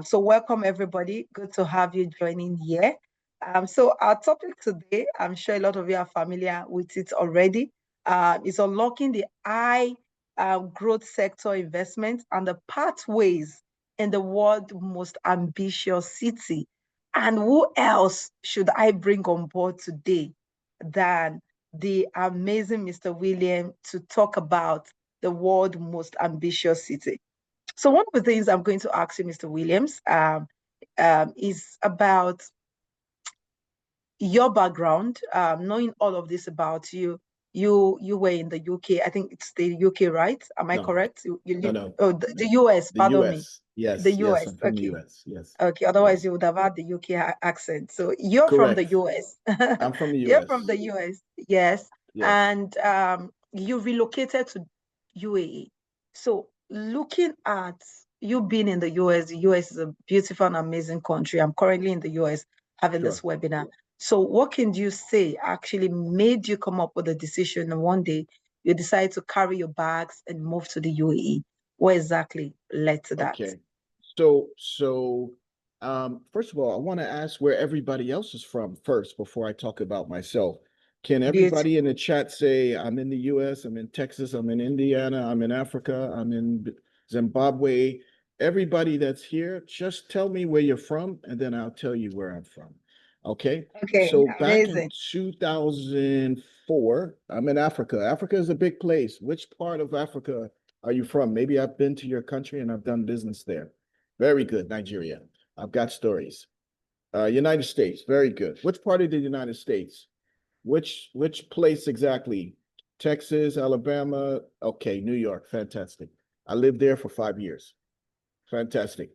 So welcome everybody. Good to have you joining here. So our topic today, I'm sure a lot of you are familiar with it already, is unlocking the high growth sector investment and the pathways in the world's most ambitious city. And who else should I bring on board today than the amazing Mr. William to talk about the world's most ambitious city? So one of the things I'm going to ask you, Mr. Williams, is about your background. Knowing all of this about you, you were in the UK. I think it's the UK, right? Am I No, correct? You no, live, no. oh, the US. The Pardon me, U.S. the Yes, yes, US. I'm from the Okay, U.S. Yes, okay. Otherwise, yes. you would have had the UK accent. So you're from the Correct. US. I'm from the You're from U.S. the US, yes, Yes, and you relocated to UAE. So looking at you being in the US is a beautiful and amazing country. I'm currently in the US having this sure. webinar. So what can you say actually made you come up with a decision and one day you decide to carry your bags and move to the UAE? What exactly led to that? Okay. First of all, I want to ask where everybody else is from first before I talk about myself. Can everybody in Beautiful. the chat say, I'm in the US, I'm in Texas, I'm in Indiana, I'm in Africa, I'm in Zimbabwe? Everybody that's here, just tell me where you're from, and then I'll tell you where I'm from. Okay. Okay, So back in amazing. 2004, I'm in Africa. Africa is a big place. Which part of Africa are you from? Maybe I've been to your country and I've done business there. Very good, Nigeria. I've got stories. United States, very good. Which part of the United States? Which place exactly? Texas, Alabama. Okay, New York. Fantastic. I lived there for 5 years. Fantastic.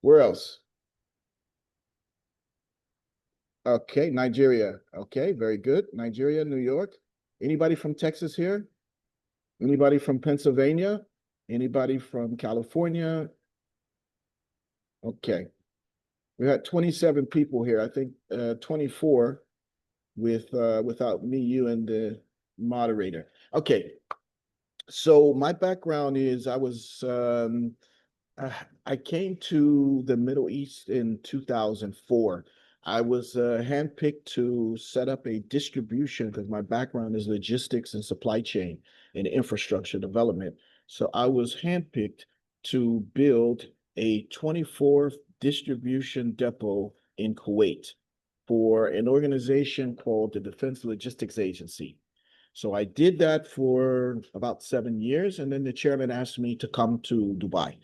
Where else? Okay, Nigeria. Okay, very good. Nigeria, New York. Anybody from Texas here? Anybody from Pennsylvania? Anybody from California? Okay. We had 27 people here. I think 24 without me, you, and the moderator. Okay. So my background is I came to the Middle East in 2004. I was handpicked to set up a distribution because my background is logistics and supply chain and infrastructure development. So I was handpicked to build a 24th distribution depot in Kuwait for an organization called the Defense Logistics Agency. So I did that for about 7 years, and then the chairman asked me to come to Dubai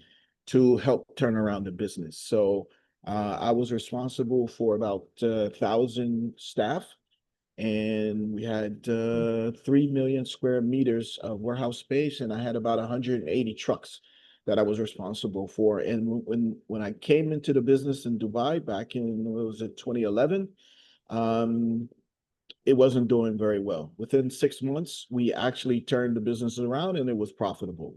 to help turn around the business. So I was responsible for about 1,000 staff, and we had 3 million square meters of warehouse space, and I had about 180 trucks that I was responsible for. And when I came into the business in Dubai back in, what was it, 2011, um, it wasn't doing very well. Within 6 months, we actually turned the business around and it was profitable.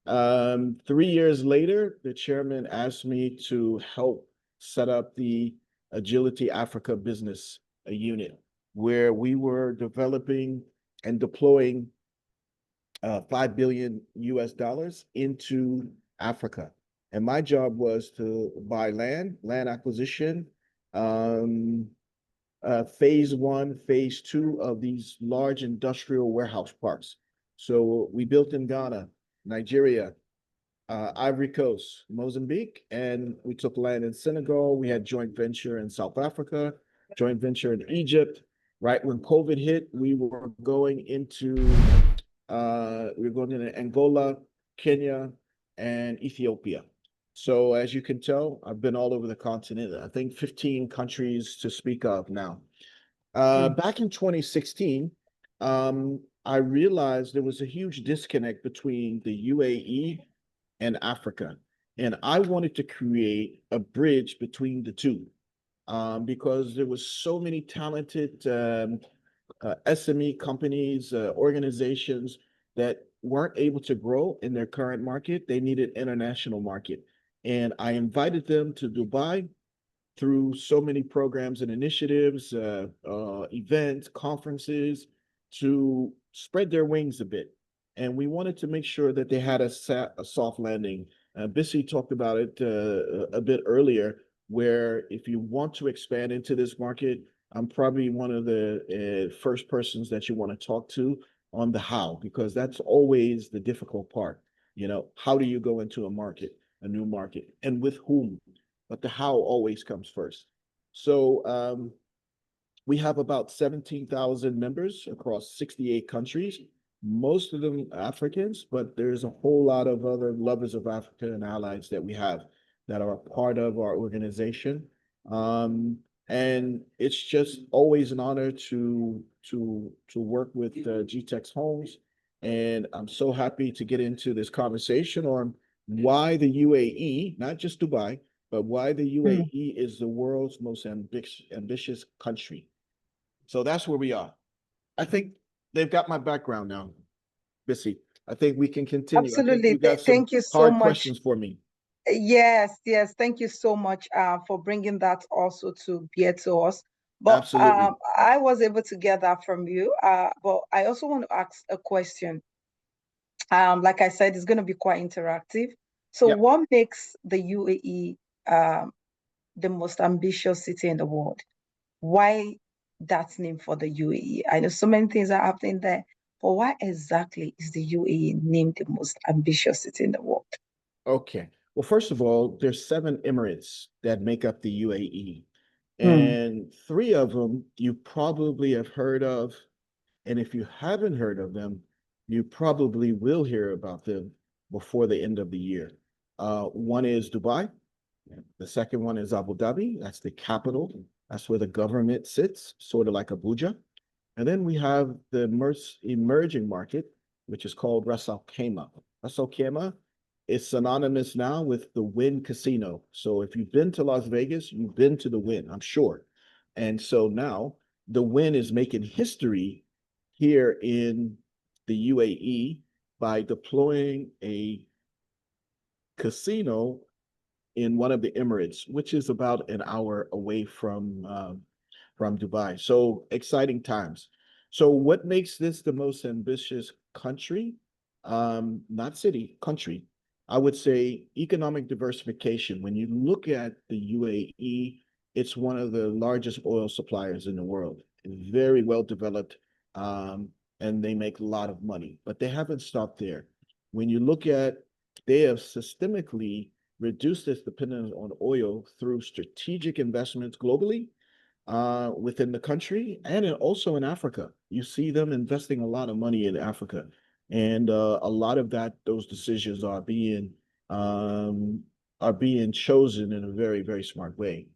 3 years later, the chairman asked me to help set up the Agility Africa business unit, where we were developing and deploying 5 billion US dollars into Africa. And my job was to buy land acquisition, um, phase one, phase two of these large industrial warehouse parks. So we built in Ghana, Nigeria, Ivory Coast, Mozambique, and we took land in Senegal. We had joint venture in South Africa, joint venture in Egypt. Right when COVID hit, we were going into Angola, Kenya, and Ethiopia. So as you can tell, I've been all over the continent. I think 15 countries to speak of now. Mm. Back in 2016, I realized there was a huge disconnect between the UAE and Africa. And I wanted to create a bridge between the two because there was so many talented SME companies, organizations that weren't able to grow in their current market. They needed international market. And I invited them to Dubai through so many programs and initiatives, events, conferences to spread their wings a bit. And we wanted to make sure that they had a soft landing Bissy talked about it a bit earlier, where if you want to expand into this market, I'm probably one of the first persons that you want to talk to on the how, because that's always the difficult part. You know, how do you go into a market, a new market, and with whom? But the how always comes first. So we have about 17,000 members across 68 countries, most of them Africans, but there's a whole lot of other lovers of Africa and allies that we have that are a part of our organization. Um, and it's just always an honor to work with GTEx Homes. And I'm so happy to get into this conversation on why the UAE, not just Dubai, but why the Mm. UAE is the world's most ambitious country. So that's where we are. I think they've got my background now, Missy. I think we can continue. I think Absolutely. you got some Thank you so hard much. questions for me. Yes, yes. Thank you so much for bringing that also to bear to us. But Absolutely. I was able to get that from you. But I also want to ask a question. Like I said, it's going to be quite interactive. So, Yep. what makes the UAE the most ambitious city in the world? Why that name for the UAE? I know so many things are happening there, but why exactly is the UAE named the most ambitious city in the world? Okay. Well, first of all, there's 7 emirates that make up the UAE, Hmm. and 3 of them you probably have heard of. And if you haven't heard of them, you probably will hear about them before the end of the year. One is Dubai. The second one is Abu Dhabi. That's the capital. That's where the government sits, sort of like Abuja. And then we have the emerging market, which is called Ras Al Khaimah. Ras Al Khaimah is synonymous now with the Wynn Casino. So if you've been to Las Vegas, you've been to the Wynn, I'm sure. And so now the Wynn is making history here in the UAE by deploying a casino in one of the Emirates, which is about an hour away from Dubai. So exciting times. So what makes this the most ambitious country? Not city, country. I would say economic diversification. When you look at the UAE, it's one of the largest oil suppliers in the world. Very well developed, um, and they make a lot of money. But they haven't stopped there. When you look at, they have systemically reduced its dependence on oil through strategic investments globally, within the country, and also in Africa. You see them investing a lot of money in Africa, and a lot of those decisions um, are being chosen in a very, very smart way.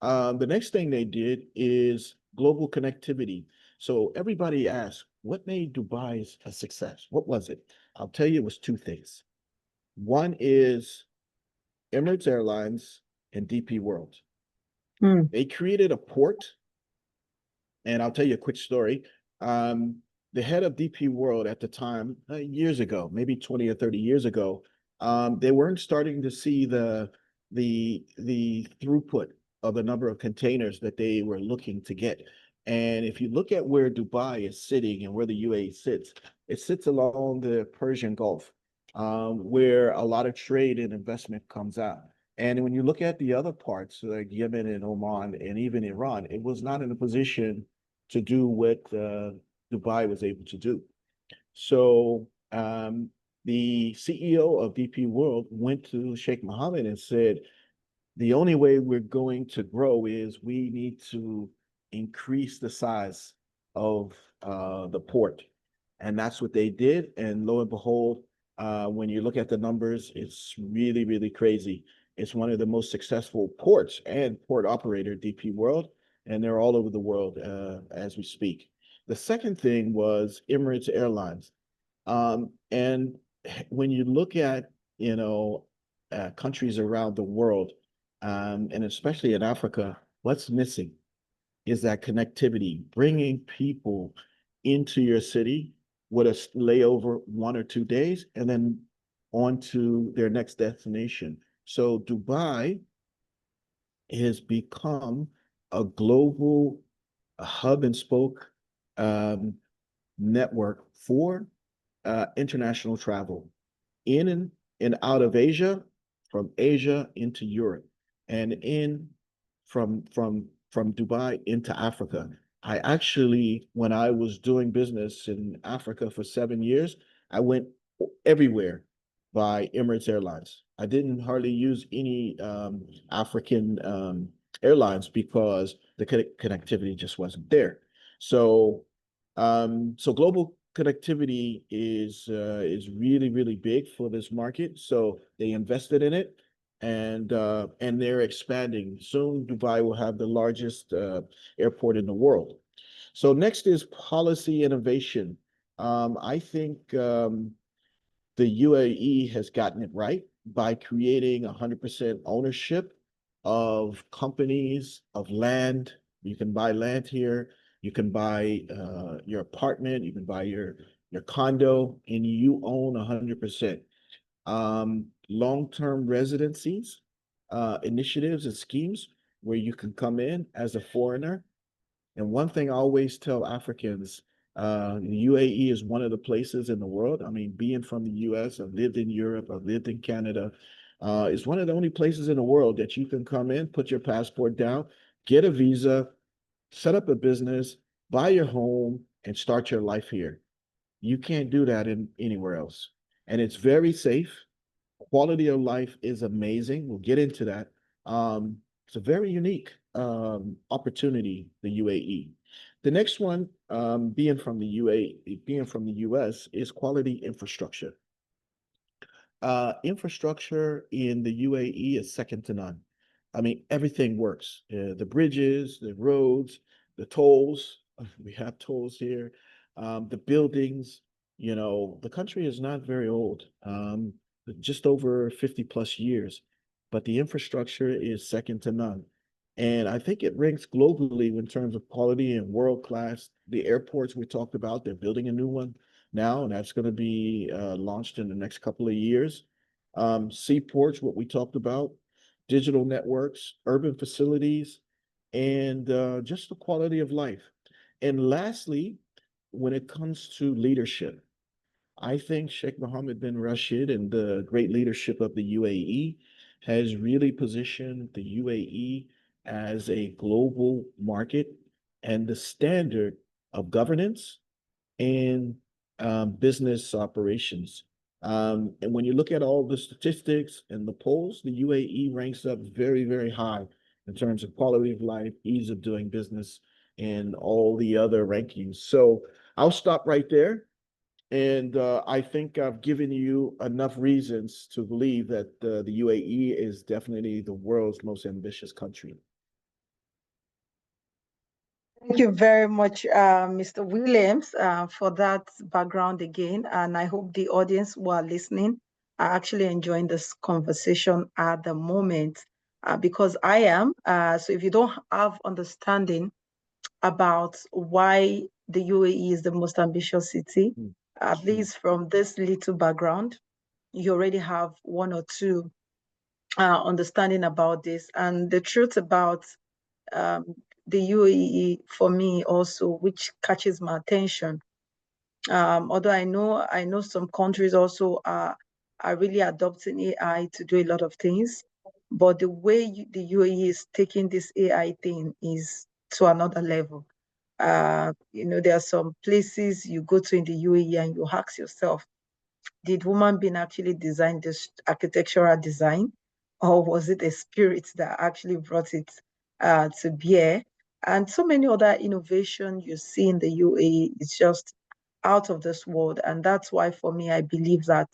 The next thing they did is global connectivity. So everybody asked, what made Dubai a success? What was it? I'll tell you, it was 2 things. One is Emirates Airlines and DP World. Hmm. They created a port, and I'll tell you a quick story. Um, the head of DP World at the time, years ago, maybe 20 or 30 years ago, they weren't starting to see the throughput of the number of containers that they were looking to get. And if you look at where Dubai is sitting and where the UAE sits, it sits along the Persian Gulf, where a lot of trade and investment comes out. And when you look at the other parts, like Yemen and Oman and even Iran, it was not in a position to do what Dubai was able to do. So the CEO of DP World went to Sheikh Mohammed and said, the only way we're going to grow is we need to increase the size of the port. And that's what they did. And lo and behold, when you look at the numbers, it's really, really crazy. It's one of the most successful ports and port operator, DP World, and they're all over the world as we speak. The second thing was Emirates Airlines. And when you look at, you know, countries around the world, and especially in Africa, what's missing is that connectivity, bringing people into your city with a layover 1 or 2 days and then on to their next destination. So Dubai has become a global hub and spoke network for international travel in and and out of Asia, from Asia into Europe, and in from Dubai into Africa. I actually, when I was doing business in Africa for 7 years, I went everywhere by Emirates Airlines. I didn't hardly use any African airlines because the connectivity just wasn't there. So, so global connectivity is really really big for this market. So they invested in it, and they're expanding. Soon, Dubai will have the largest airport in the world. So next is policy innovation. I think the UAE has gotten it right by creating 100% ownership of companies, of land. You can buy land here. You can buy your apartment. You can buy your condo, and you own 100%. Long-term residencies, initiatives and schemes where you can come in as a foreigner. And one thing I always tell Africans, the UAE is one of the places in the world. I mean, being from the US, I've lived in Europe, I've lived in Canada. It's one of the only places in the world that you can come in, put your passport down, get a visa, set up a business, buy your home, and start your life here. You can't do that in anywhere else. And it's very safe. Quality of life is amazing. We'll get into that. It's a very unique opportunity, the UAE. The next one, being from the US, is quality infrastructure. Infrastructure in the UAE is second to none. I mean, everything works. The bridges, the roads, the tolls. We have tolls here. The buildings. The country is not very old, just over 50 plus years, but the infrastructure is second to none. And I think it ranks globally in terms of quality and world class. The airports we talked about, they're building a new one now, and that's going to be launched in the next couple of years. Seaports, what we talked about, digital networks, urban facilities, and just the quality of life. And lastly, when it comes to leadership, I think Sheikh Mohammed bin Rashid and the great leadership of the UAE has really positioned the UAE as a global market and the standard of governance and business operations. And when you look at all the statistics and the polls, the UAE ranks up very, very high in terms of quality of life, ease of doing business, and all the other rankings. So I'll stop right there. And I think I've given you enough reasons to believe that the UAE is definitely the world's most ambitious country. Thank you very much, Mr. Williams, for that background again. And I hope the audience who are listening are actually enjoying this conversation at the moment, because I am. So if you don't have understanding about why the UAE is the most ambitious city, at least from this little background, you already have one or two understanding about this. And the truth about um, the UAE for me also, which catches my attention. Although I know some countries also are really adopting AI to do a lot of things, but the way the UAE is taking this AI thing is to another level. There are some places you go to in the UAE and you ask yourself, did human being actually design this architectural design, or was it a spirit that actually brought it to bear? And so many other innovation you see in the UAE is just out of this world. And that's why, for me, I believe that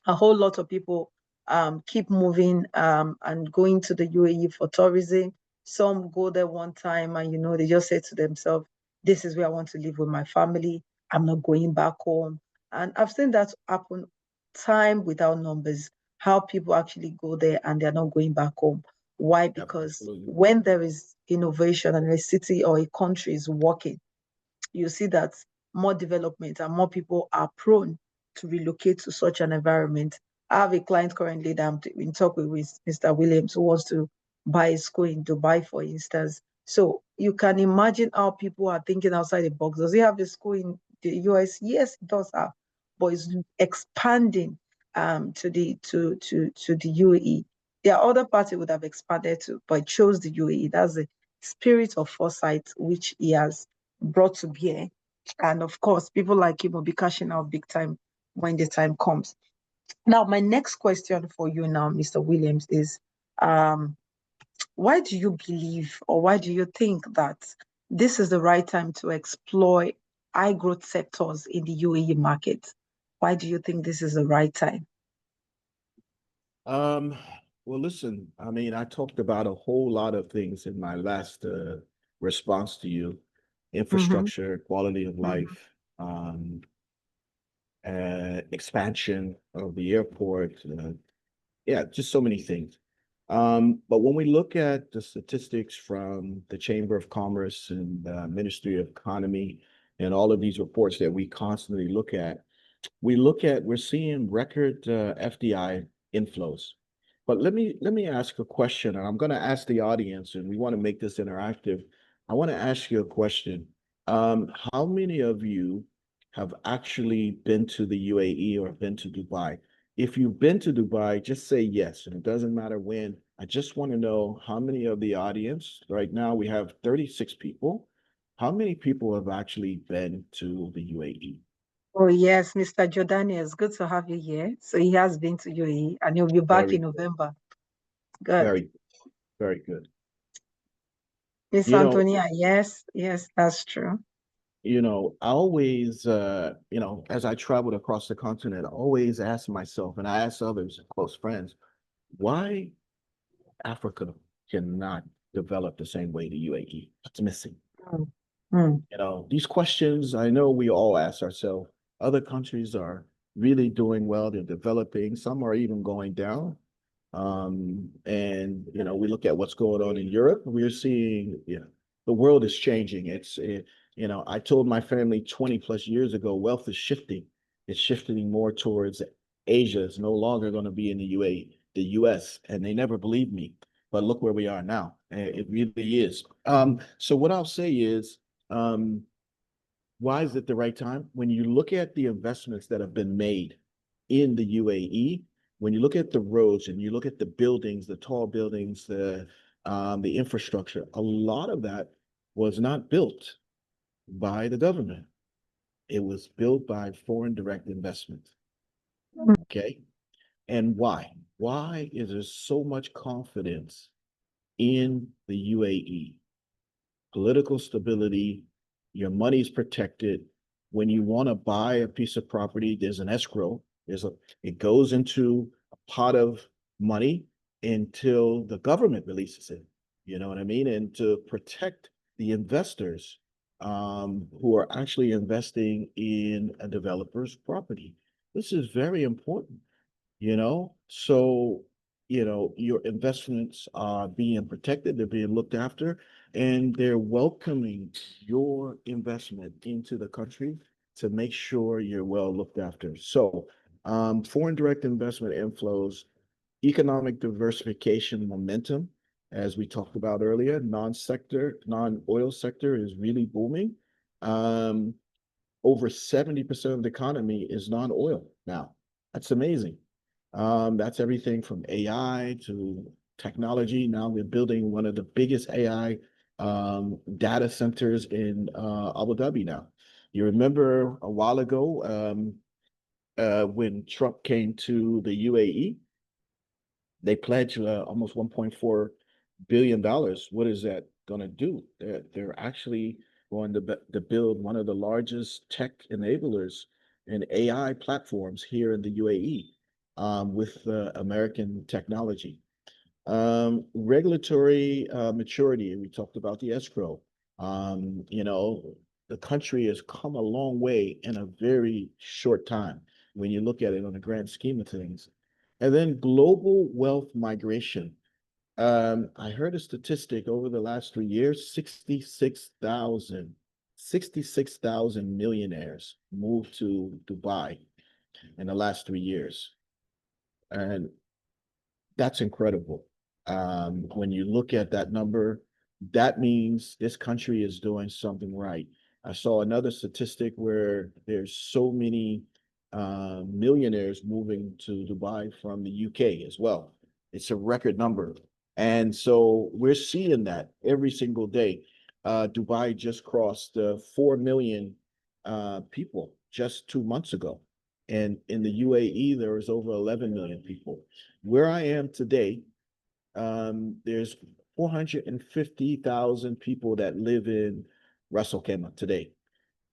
a whole lot of people keep moving and going to the UAE for tourism. Some go there one time and, they just say to themselves, this is where I want to live with my family. I'm not going back home. And I've seen that happen time without numbers, how people actually go there and they're not going back home. Why? Because Absolutely. when there is innovation and a city or a country is working, you see that more development and more people are prone to relocate to such an environment. I have a client currently that I'm in talk with Mr. Williams, who wants to buy a school in Dubai, for instance. So you can imagine how people are thinking outside the box. Does he have a school in the US? Yes, it does have, but it's expanding. to the UAE. There are other parts it would have expanded to, but it chose the UAE. That's the spirit of foresight which he has brought to bear. And of course, people like him will be cashing out big time when the time comes. Now, my next question for you now, Mr. Williams, is um, why do you believe or why do you think that this is the right time to exploit high growth sectors in the UAE market? Why do you think this is the right time? Um, well, listen, I mean, I talked about a whole lot of things in my last response to you: Mm-hmm, infrastructure, quality of mm-hmm. life, expansion of the airport, yeah, just so many things. But when we look at the statistics from the Chamber of Commerce and Ministry of Economy and all of these reports that we constantly look at, we're seeing record FDI inflows. But let me ask a question, and I'm going to ask the audience, and we want to make this interactive. I want to ask you a question. How many of you have actually been to the UAE or been to Dubai? If you've been to Dubai, just say yes, and it doesn't matter when. I just want to know how many of the audience, right now we have 36 people. How many people have actually been to the UAE? Oh, yes, Mr. Jordani, it's good to have you here. So he has been to UAE and he'll be back in Very, November. Good. very, very good. Miss You know, Antonia, yes, yes, that's true. I always, as I traveled across the continent, I always ask myself, and I ask others, close friends, why Africa cannot develop the same way the UAE? What's missing? Mm, mm. These questions I know we all ask ourselves. Other countries are really doing well. They're developing. Some are even going down. And we look at what's going on in Europe. We're seeing, the world is changing. I told my family 20 plus years ago, wealth is shifting. It's shifting more towards Asia. It's no longer going to be in the US, and they never believed me. But look where we are now. It really is. So what I'll say is, um, why is it the right time? When you look at the investments that have been made in the UAE, when you look at the roads and you look at the buildings, the tall buildings, the infrastructure, a lot of that was not built by the government. It was built by foreign direct investment. Okay. And why? Why is there so much confidence in the UAE? Political stability, your money's protected. When you want to buy a piece of property, there's an escrow. It goes into a pot of money until the government releases it. You know what I mean? And to protect the investors who are actually investing in a developer's property. This is very important. So your investments are being protected, they're being looked after, and they're welcoming your investment into the country to make sure you're well looked after. So foreign direct investment inflows, economic diversification momentum, as we talked about earlier, non-oil sector is really booming. um, Over 70% of the economy is non-oil now. That's amazing. That's everything from AI to technology. Now we're building one of the biggest AI data centers in Abu Dhabi now. You remember a while ago when Trump came to the UAE, they pledged almost $1.4 billion. What is that going to do? They're actually going to build one of the largest tech enablers and AI platforms here in the UAE with American technology. Regulatory maturity. We talked about the escrow. The country has come a long way in a very short time when you look at it on the grand scheme of things. And then global wealth migration. I heard a statistic over the last 3 years, 66,000 millionaires moved to Dubai in the last 3 years. And that's incredible. When you look at that number, that means this country is doing something right. I saw another statistic where there's so many millionaires moving to Dubai from the UK as well. It's a record number. And so we're seeing that every single day. Dubai just crossed 4 million people just 2 months ago. And in the UAE, there was over 11 million people. Where I am today, there's 450,000 people that live in Ras Al Khaimah today.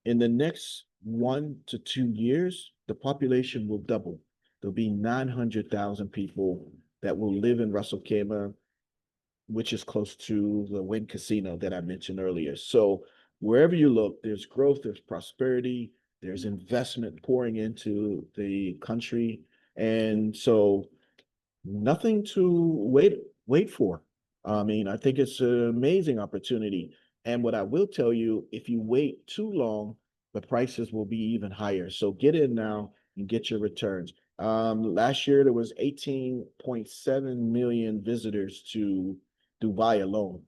In the next 1 to 2 years, the population will double. There'll be 900,000 people that will live in Ras Al Khaimah, which is close to the Wynn Casino that I mentioned earlier. So wherever you look, there's growth, there's prosperity, there's investment pouring into the country. And so nothing to wait for. I mean, I think it's an amazing opportunity. And what I will tell you, if you wait too long, the prices will be even higher. So get in now and get your returns. Last year there was 18.7 million visitors to Dubai alone,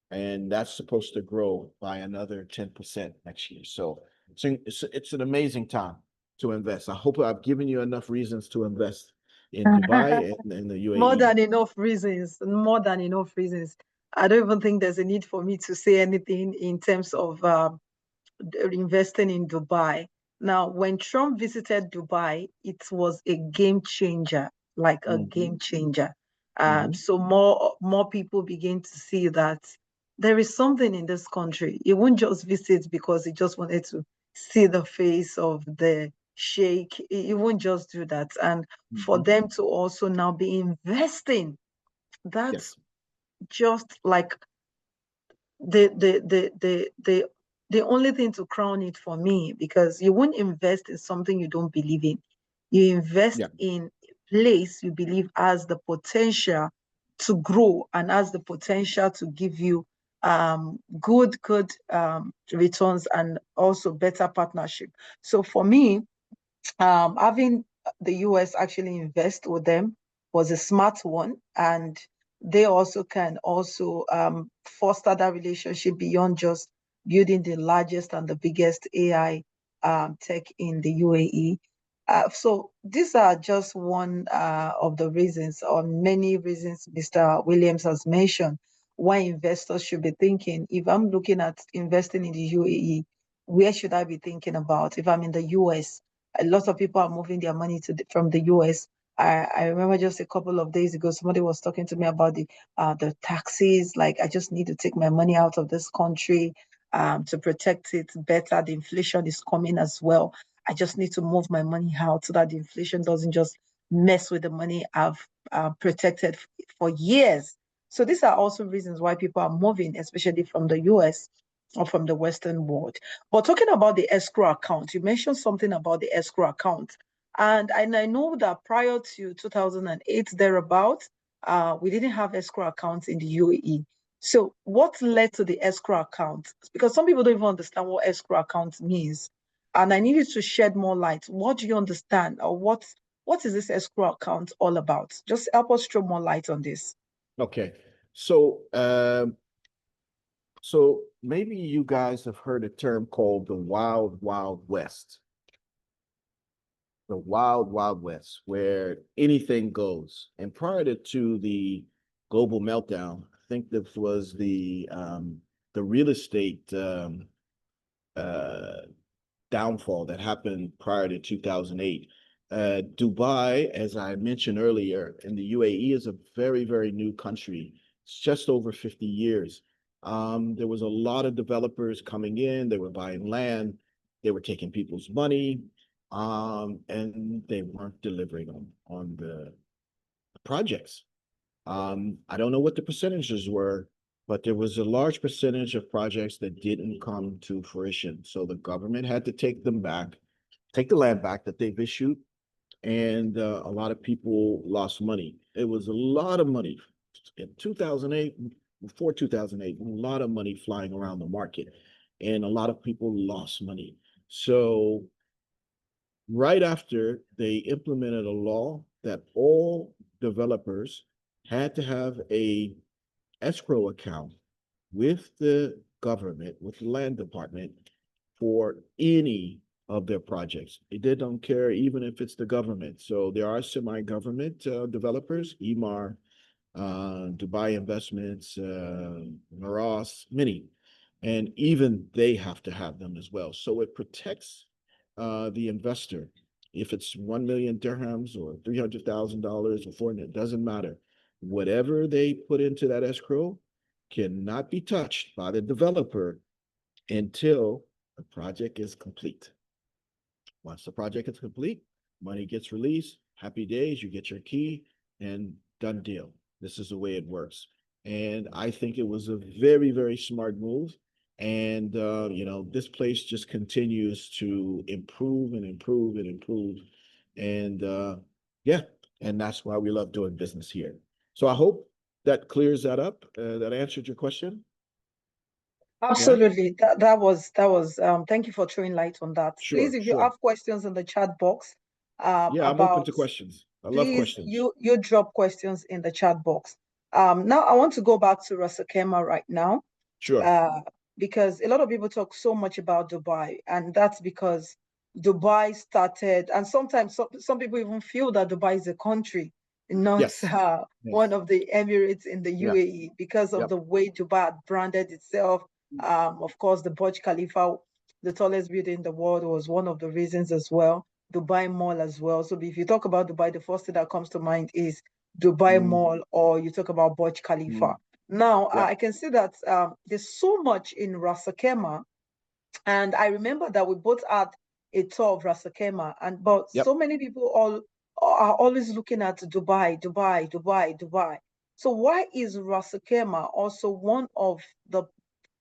and that's supposed to grow by another 10% next year. So it's an amazing time to invest. I hope I've given you enough reasons to invest in Dubai and in the More UAE. than enough reasons, more than enough reasons. I don't even think there's a need for me to say anything in terms of investing in Dubai. Now, when Trump visited Dubai, it was a game changer, like a Hmm. game changer. Hmm. So more people begin to see that there is something in this country. He won't just visit because he just wanted to see the face of the sheikh. He won't just do that. And for Hmm. them to also now be investing, that's Yes. just like the the the the the the only thing to crown it for me, because you won't invest in something you don't believe in. You invest Yeah. in a place you believe has the potential to grow and has the potential to give you good returns and also better partnership. So for me, having the US actually invest with them was a smart one, and they also can also foster that relationship beyond just building the largest and the biggest AI tech in the UAE. So these are just one of the reasons, or many reasons, Mr. Williams has mentioned why investors should be thinking. If I'm looking at investing in the UAE, where should I be thinking about? If I'm in the US, a lot of people are moving their money from the US. I remember just a couple of days ago, somebody was talking to me about the taxes. Like, I just need to take my money out of this country to protect it better. The inflation is coming as well. I just need to move my money out so that the inflation doesn't just mess with the money I've protected for years. So these are also reasons why people are moving, especially from the US or from the Western world. But talking about the escrow account, you mentioned something about the escrow account. And I know that prior to 2008, thereabout, we didn't have escrow accounts in the UAE. So what led to the escrow account? Because some people don't even understand what escrow account means. And I needed to shed more light. What do you understand? Or what is this escrow account all about? Just help us throw more light on this. Okay. So, so maybe you guys have heard a term called the Wild Wild West. The Wild Wild West, where anything goes. And prior to the global meltdown, I think this was the real estate uh, downfall that happened prior to 2008. Dubai, as I mentioned earlier, in the UAE is a very, very new country. It's just over 50 years. There was a lot of developers coming in. They were buying land. They were taking people's money, and they weren't delivering on the projects. I don't know what the percentages were, but there was a large percentage of projects that didn't come to fruition. So the government had to take them back, take the land back that they've issued, and a lot of people lost money. It was a lot of money in 2008, before 2008, a lot of money flying around the market, and a lot of people lost money. So right after they implemented a law that all developers had to have a escrow account with the government, with the land department for any of their projects. They don't care even if it's the government. So there are semi-government developers, EMAR, Dubai Investments, Maras, many, and even they have to have them as well. So it protects the investor. If it's 1 million dirhams or $300,000 or 400, it doesn't matter. Whatever they put into that escrow cannot be touched by the developer until the project is complete. Once the project is complete, money gets released, happy days, you get your key, and done deal. This is the way it works. And I think it was a very, very smart move. And, this place just continues to improve and improve and improve. And yeah, and that's why we love doing business here. So I hope that clears that up. That answered your question. Yeah, Absolutely. That was thank you for throwing light on that. Please, sure, if you sure. have questions in the chat box Yeah, I'm open about, to questions. I love please questions. you drop questions in the chat box. Now I want to go back to Rasakema right now. Sure. uh, because a lot of people talk so much about Dubai, and that's because Dubai started, and sometimes some people even feel that Dubai is a country, not Yes. one Yes. of the Emirates in the Yeah. UAE, because of Yep. the way Dubai had branded itself. Of course, the Burj Khalifa, the tallest building in the world, was one of the reasons as well. Dubai Mall as well. So if you talk about Dubai, the first thing that comes to mind is Dubai Mm, Mall, or you talk about Burj mm, Khalifa. Now, yep. I can see that there's so much in Rasakema, and I remember that we both had a tour of Rasakema, and but Yep. so many people all are always looking at Dubai, Dubai, Dubai, Dubai. So why is Rasakema also one of the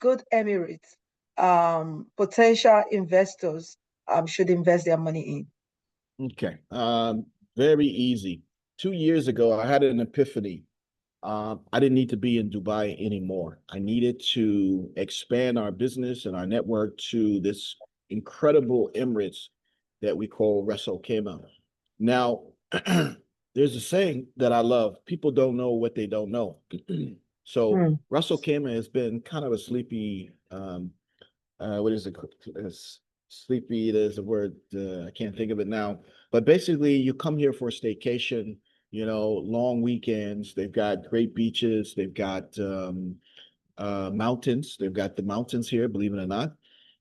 good Emirates potential investors should invest their money in? Okay. Very easy. 2 years ago, I had an epiphany. I didn't need to be in Dubai anymore. I needed to expand our business and our network to this incredible Emirates that we call Ras Al Khaimah. Now, there's a saying that I love. People don't know what they don't know. So Hmm. Ras Al Khaimah has been kind of a sleepy what is it? Sleepy. There's a word. I can't think of it now. But basically, you come here for a staycation. Long weekends. They've got great beaches. They've got mountains. They've got the mountains here. Believe it or not,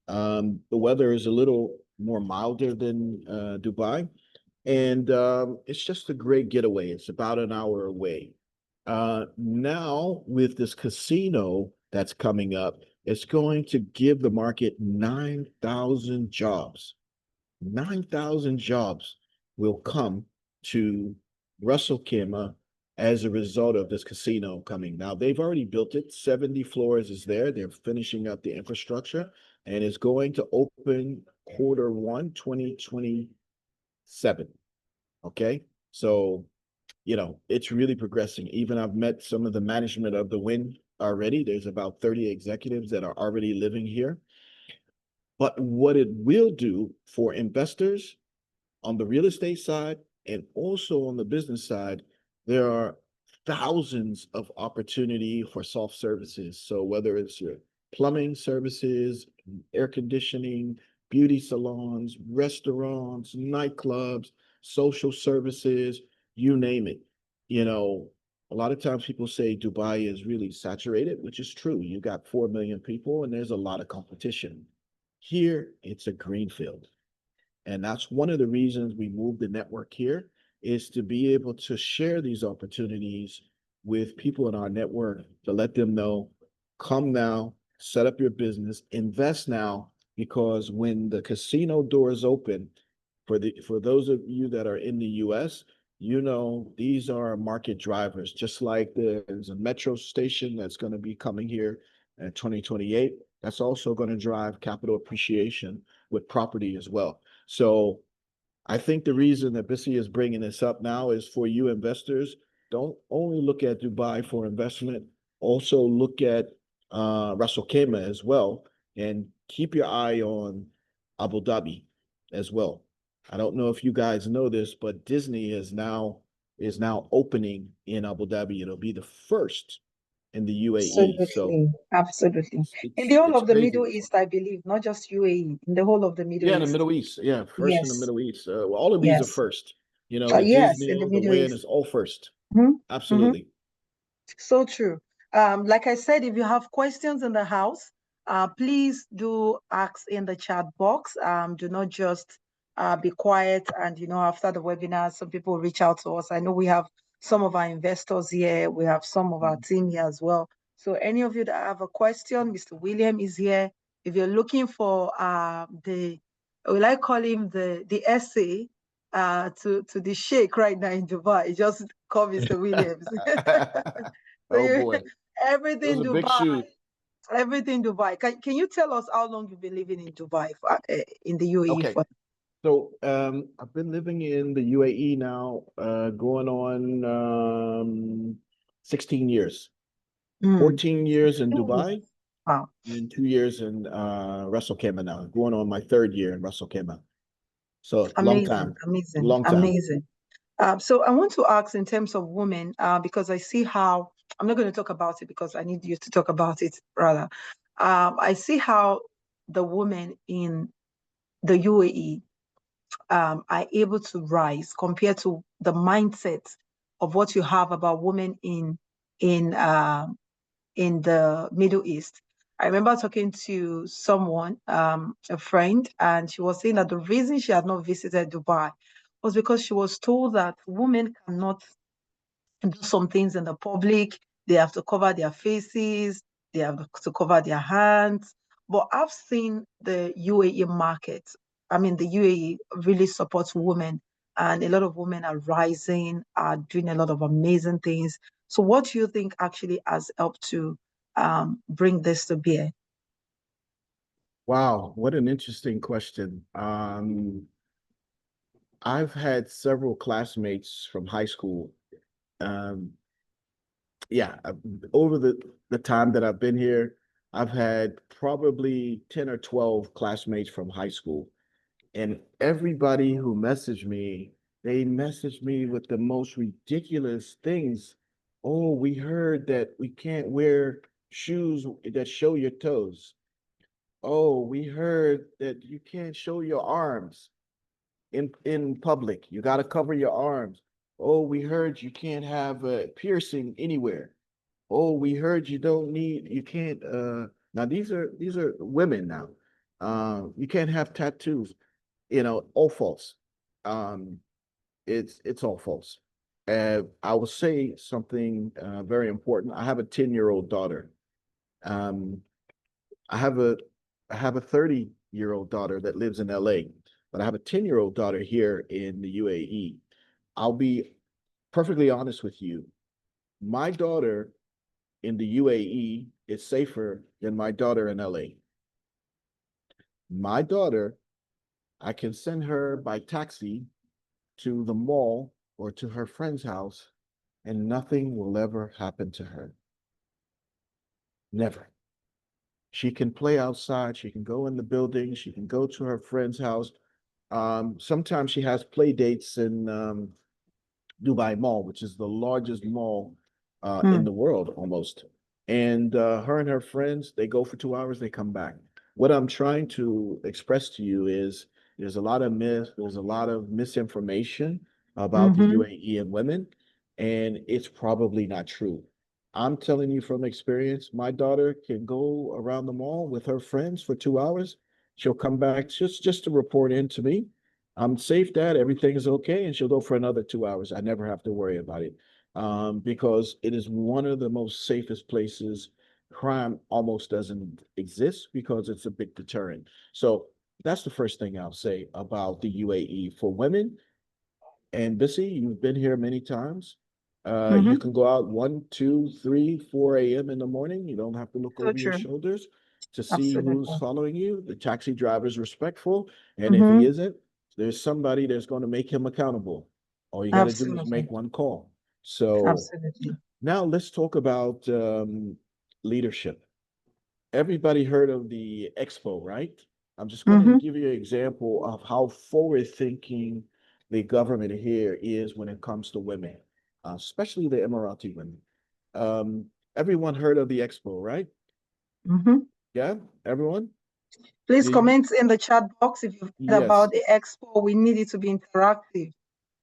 the weather is a little more milder than Dubai, and it's just a great getaway. It's about an hour away. Now, with this casino that's coming up, it's going to give the market 9,000 jobs. 9,000 jobs will come to Russell Kima as a result of this casino coming. Now, they've already built it. 70 floors is there. They're finishing up the infrastructure, and it's going to open Q1 2027. Okay. So, it's really progressing. Even I've met some of the management of the Win already. There's about 30 executives that are already living here. But what it will do for investors on the real estate side and also on the business side, there are thousands of opportunity for soft services. So whether it's your plumbing services, air conditioning, beauty salons, restaurants, nightclubs, social services, you name it. A lot of times people say Dubai is really saturated, which is true. You got 4 million people and there's a lot of competition. Here, it's a greenfield. And that's one of the reasons we moved the network here is to be able to share these opportunities with people in our network to let them know, come now, set up your business, invest now, because when the casino doors open, for those of you that are in the US, these are market drivers, just like there's a metro station that's going to be coming here in 2028. That's also going to drive capital appreciation with property as well. So I think the reason that Bissy is bringing this up now is for you investors, don't only look at Dubai for investment, also look at Ras Al Khaimah as well, and keep your eye on Abu Dhabi as well. I don't know if you guys know this, but Disney is now opening in Abu Dhabi. It'll be the first in the UAE. So Absolutely, absolutely. In the it's whole it's of the crazy. Middle East, I believe, not just UAE, in the whole of the Middle Yeah, in the East. Middle East. Yeah, first in the Yes, Middle East. Well, all of these are yes. first. You know, the Yes, in the Disney, the Middle Win East. is all first. Mm-hmm. Absolutely. So true. Like I said, if you have questions in the house, please do ask in the chat box. Do not just be quiet. And after the webinar, some people reach out to us. I know we have some of our investors here. We have some of our team here as well. So any of you that have a question, Mr. William is here. If you're looking for will I call him the essay to the Sheikh right now in Dubai, just call Mr. Williams. So Oh boy, those everything are big Dubai, shoes. everything Dubai. Can you tell us how long you've been living in Dubai in the UAE Okay, for? so I've been living in the UAE now, going on 16 years. Mm. 14 years in 16 Dubai years. Wow, and 2 years in Ras Al Khaimah now. Going on my third year in Ras Al Khaimah. So long amazing, time, amazing, long time. amazing. So I want to ask in terms of women, because I see how I'm not going to talk about it because I need you to talk about it rather. I see how the women in the UAE are able to rise compared to the mindset of what you have about women in uh, in the Middle East. I remember talking to someone, a friend, and she was saying that the reason she had not visited Dubai was because she was told that women cannot do some things in the public. They have to cover their faces, they have to cover their hands. But I've seen the UAE market. I mean, the UAE really supports women, and a lot of women are rising, are doing a lot of amazing things. So, what do you think actually has helped to bring this to bear? Wow, what an interesting question. I've had several classmates from high school. Um, yeah, over the time that I've been here, I've had probably 10 or 12 classmates from high school. And everybody who messaged me, they messaged me with the most ridiculous things. Oh, we heard that we can't wear shoes that show your toes. Oh, we heard that you can't show your arms in public. You got to cover your arms. Oh, we heard you can't have a piercing anywhere. Oh, we heard you can't now these are women now. You can't have tattoos, all false. Um, it's all false. I will say something very important. I have a 10-year-old daughter. Um, I have a I have a 30-year-old daughter that lives in LA, but I have a 10-year-old daughter here in the UAE. I'll be perfectly honest with you. My daughter in the UAE is safer than my daughter in LA. My daughter, I can send her by taxi to the mall or to her friend's house, and nothing will ever happen to her. Never. She can play outside. She can go in the building. She can go to her friend's house. Sometimes she has play dates in Dubai Mall, which is the largest mall in Hmm. the world almost. And her and her friends, they go for 2 hours, they come back. What I'm trying to express to you is there's a lot of misinformation about the Mm-hmm. UAE and women, and it's probably not true. I'm telling you from experience, my daughter can go around the mall with her friends for 2 hours. She'll come back just to report in to me. I'm safe, Dad. Everything is okay. And she'll go for another 2 hours. I never have to worry about it because it is one of the most safest places. Crime almost doesn't exist because it's a big deterrent. So that's the first thing I'll say about the UAE. For women, and Bissy, you've been here many times. You Mm-hmm. can go out 1, 2, 3, 4 a.m. in the morning. You don't have to look So over your true. shoulders to see who's Absolutely. following you. The taxi driver is respectful. And if he Mm-hmm. isn't, there's somebody that's going to make him accountable. All you got to do is Absolutely. make one call. So Absolutely. now let's talk about leadership. Everybody heard of the expo, right? I'm just going to Mm-hmm. give you an example of how forward thinking the government here is when it comes to women, especially the Emirati women. Um, Everyone heard of the expo, right? Mhm. Yeah, everyone? Please The comment in the chat box if you've heard yes, about the expo. We need it to be interactive.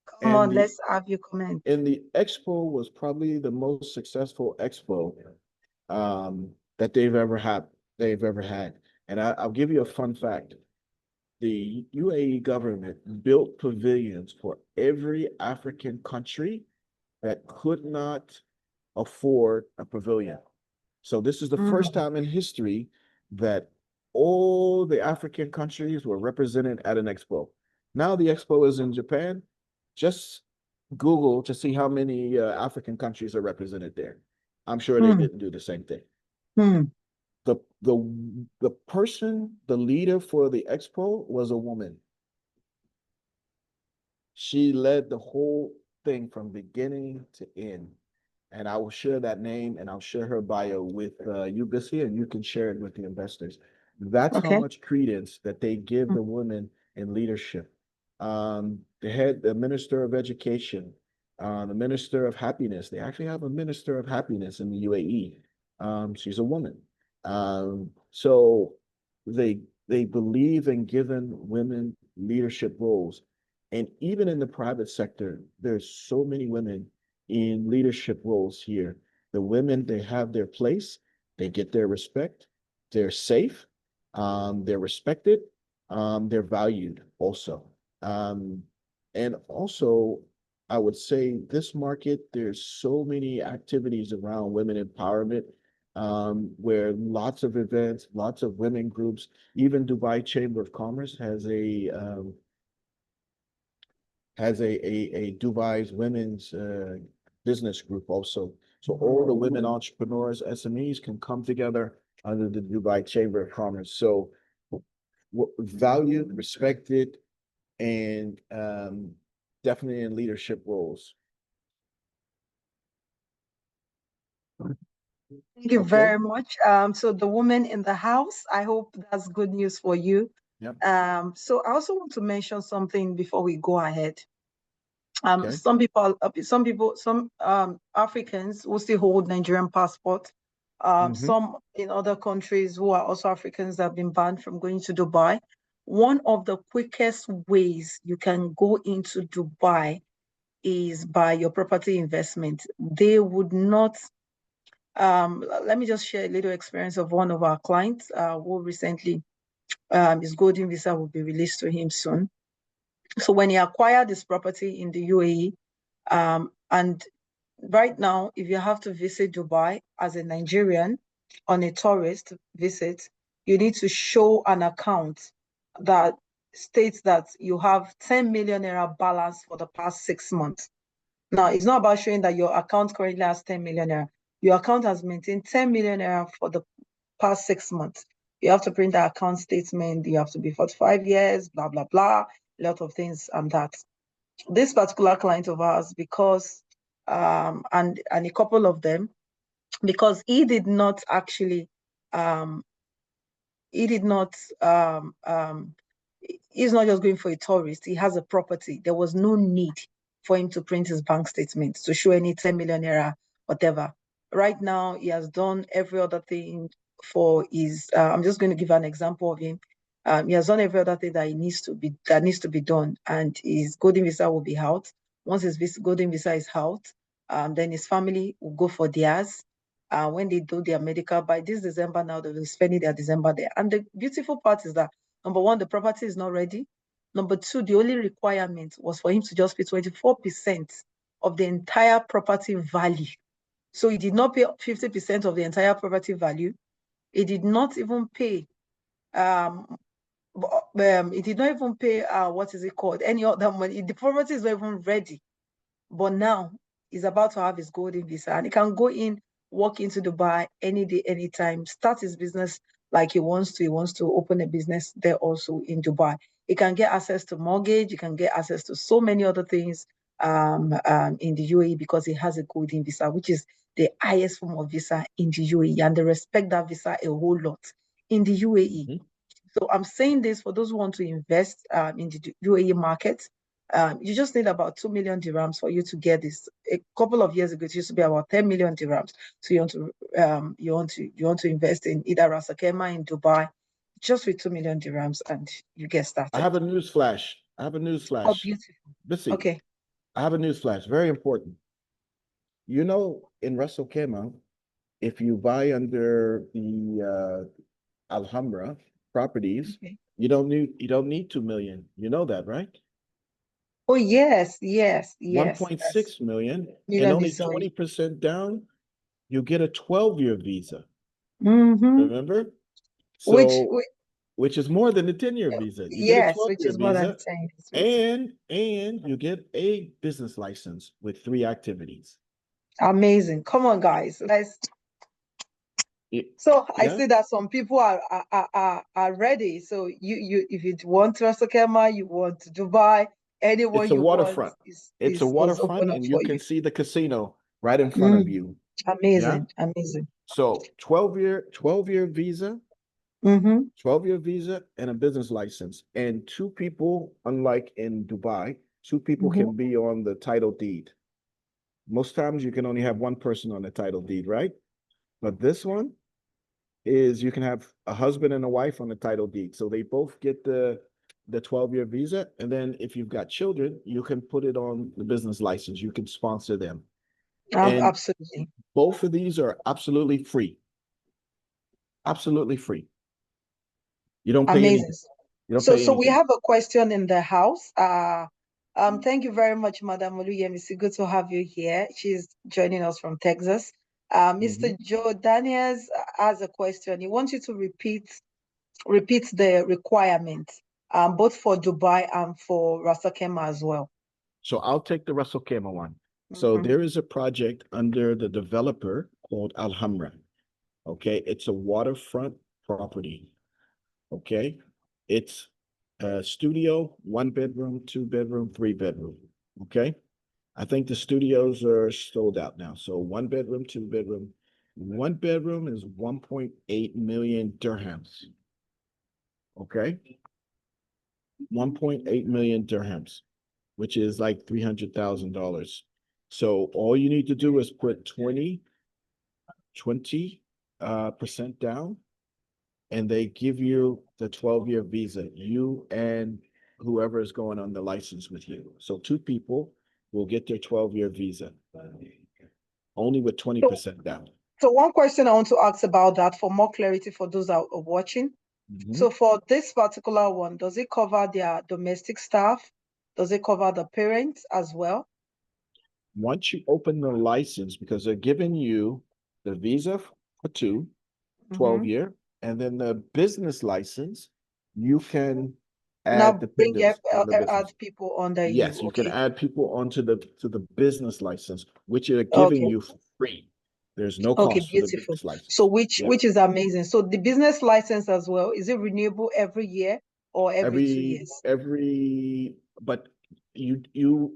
Come and on, the let's have your comment. the expo was probably the most successful expo that they've ever had. And I'll give you a fun fact. The UAE government built pavilions for every African country that could not afford a pavilion. So this is the first Mm, time in history that all the African countries were represented at an expo. Now the expo is in Japan. Just Google to see how many African countries are represented there. I'm sure they mm, didn't do the same thing. mm. The the person, the leader for the expo was a woman. She led the whole thing from beginning to end. And I will share that name and I'll share her bio with you, Bissy, and you can share it with the investors. That's how Okay. much credence that they give Mm, the women in leadership. The minister of education, the minister of happiness. They actually have a minister of happiness in the UAE. She's a woman. So they believe in giving women leadership roles. And even in the private sector, there's so many women in leadership roles here. The women, they have their place, they get their respect, they're safe, they're respected, they're valued also. Um, and also, I would say this market, there's so many activities around women empowerment, where lots of events, lots of women groups, even Dubai Chamber of Commerce has a Dubai's women's business group also. So all the women entrepreneurs, SMEs can come together under the Dubai Chamber of Commerce. So valued, respected, and definitely in leadership roles. Thank you Okay. very much. So the woman in the house, I hope that's good news for you. Yep. So I also want to mention something before we go ahead. Okay. Some Africans who still hold Nigerian passport. Mm-hmm. Some in other countries who are also Africans that have been banned from going to Dubai. One of the quickest ways you can go into Dubai is by your property investment. They would not. Let me just share a little experience of one of our clients who recently his golden visa will be released to him soon. So when he acquired this property in the UAE, and right now, if you have to visit Dubai as a Nigerian on a tourist visit, you need to show an account that states that you have 10 million naira balance for the past 6 months. Now, it's not about showing that your account currently has 10 million naira. Your account has maintained 10 million naira for the past 6 months. You have to print the account statement. You have to be 45 years, blah, blah, blah, a lot of things and that. This particular client of ours, because and a couple of them, because um, he did not he's not just going for a tourist, he has a property. There was no need for him to print his bank statement to show any 10 million naira, whatever. Right now, he has done every other thing for his I'm just going to give an example of him. He has done every other thing that needs to be done, and his golden visa will be out. Once his golden visa is out, then his family will go for theirs. When they do their medical by this December now, they'll be spending their December there. And the beautiful part is that number one, the property is not ready. Number two, the only requirement was for him to just pay 24% of the entire property value. So he did not pay 50% of the entire property value. He did not even pay he did not even pay what is it called? Any other money. The property is not even ready. But now he's about to have his golden visa and he can go in, walk into Dubai any day, anytime, start his business like he wants to. He wants to open a business there also in Dubai. He can get access to mortgage, he can get access to so many other things in the UAE because he has a golden visa, which is the highest form of visa in the UAE. And they respect that visa a whole lot in the UAE. Mm-hmm. So I'm saying this for those who want to invest in the UAE market. You just need about 2 million dirhams for you to get this. A couple of years ago, it used to be about 10 million dirhams. So you want to invest in either Ras Al in Dubai, just with 2 million dirhams, and you get I started. have a news flash. I have a news Oh, flash. beautiful. Missy, Okay. I have a news flash. Very important. You know, in Russell Kema, if you buy under the Alhambra properties, Okay. you don't need 2 million. You know that, right? Oh, yes, yes, yes. That's 1.6 million and million only is all. 20% down, you get a 12-year visa. Mm-hmm. Remember? Which, So, which is more than a 10-year visa. You get a yes, which 12-year is more than visa 10 years visa. and you get a business license with 3 activities. Amazing. Come on, guys. Let's. It- So I yeah, see that some people are ready. So you if you want Ras Al Khaimah, you want Dubai, it's anyone a you want waterfront. is It's a is waterfront open up and you for can you. see the casino right in front of Mm, you. Yeah. amazing, amazing. So 12-year visa, Mm-hmm, 12-year visa and a business license. And two people, unlike in Dubai, two people mm-hmm. can be on the title deed. Most times you can only have one person on the title deed, right? But this one is you can have a husband and a wife on the title deed. So they both get the 12-year visa. And then if you've got children, you can put it on the business license. You can sponsor them. And Absolutely. both of these are absolutely free. Absolutely free. You don't pay Amazing. anything. You don't So pay we anything. have a question in the house. Thank you very much, Madam Oluyemi. It's good to have you here. She's joining us from Texas. Mr. Mhm. Joe Daniels has a question. He wants you to repeat the requirements, both for Dubai and for Ras Al Khaimah as well. So I'll take the Russell Kama one. So Mhm. there is a project under the developer called Alhambra. Okay. It's a waterfront property. Okay. It's a studio, 1 bedroom, 2 bedroom, 3 bedroom. Okay. I think the studios are sold out now. So 1 bedroom, 2 bedroom. 1 bedroom is 1.8 million dirhams. Okay. 1.8 million dirhams, which is like $300,000. So all you need to do is put 20% down, and they give you the 12-year visa, you and whoever is going on the license with you. So two people will get their 12-year visa only with So, 20% down. so one question I want to ask about that for more clarity for those that are watching. Mhm. So for this particular one, does it cover their domestic staff? Does it cover the parents as well? Once you open the license, because they're giving you the visa for two, 12 Mm-hmm. year, and then the business license, you can add Now bring dependents on the add business. people under you. Yes, you can Okay. add people onto the business license, which are giving Okay. you for free. There's no Okay, cost for the beautiful. business So license. which Yeah. which is amazing. So the business license as well, is it renewable every year or every two Every years? every but you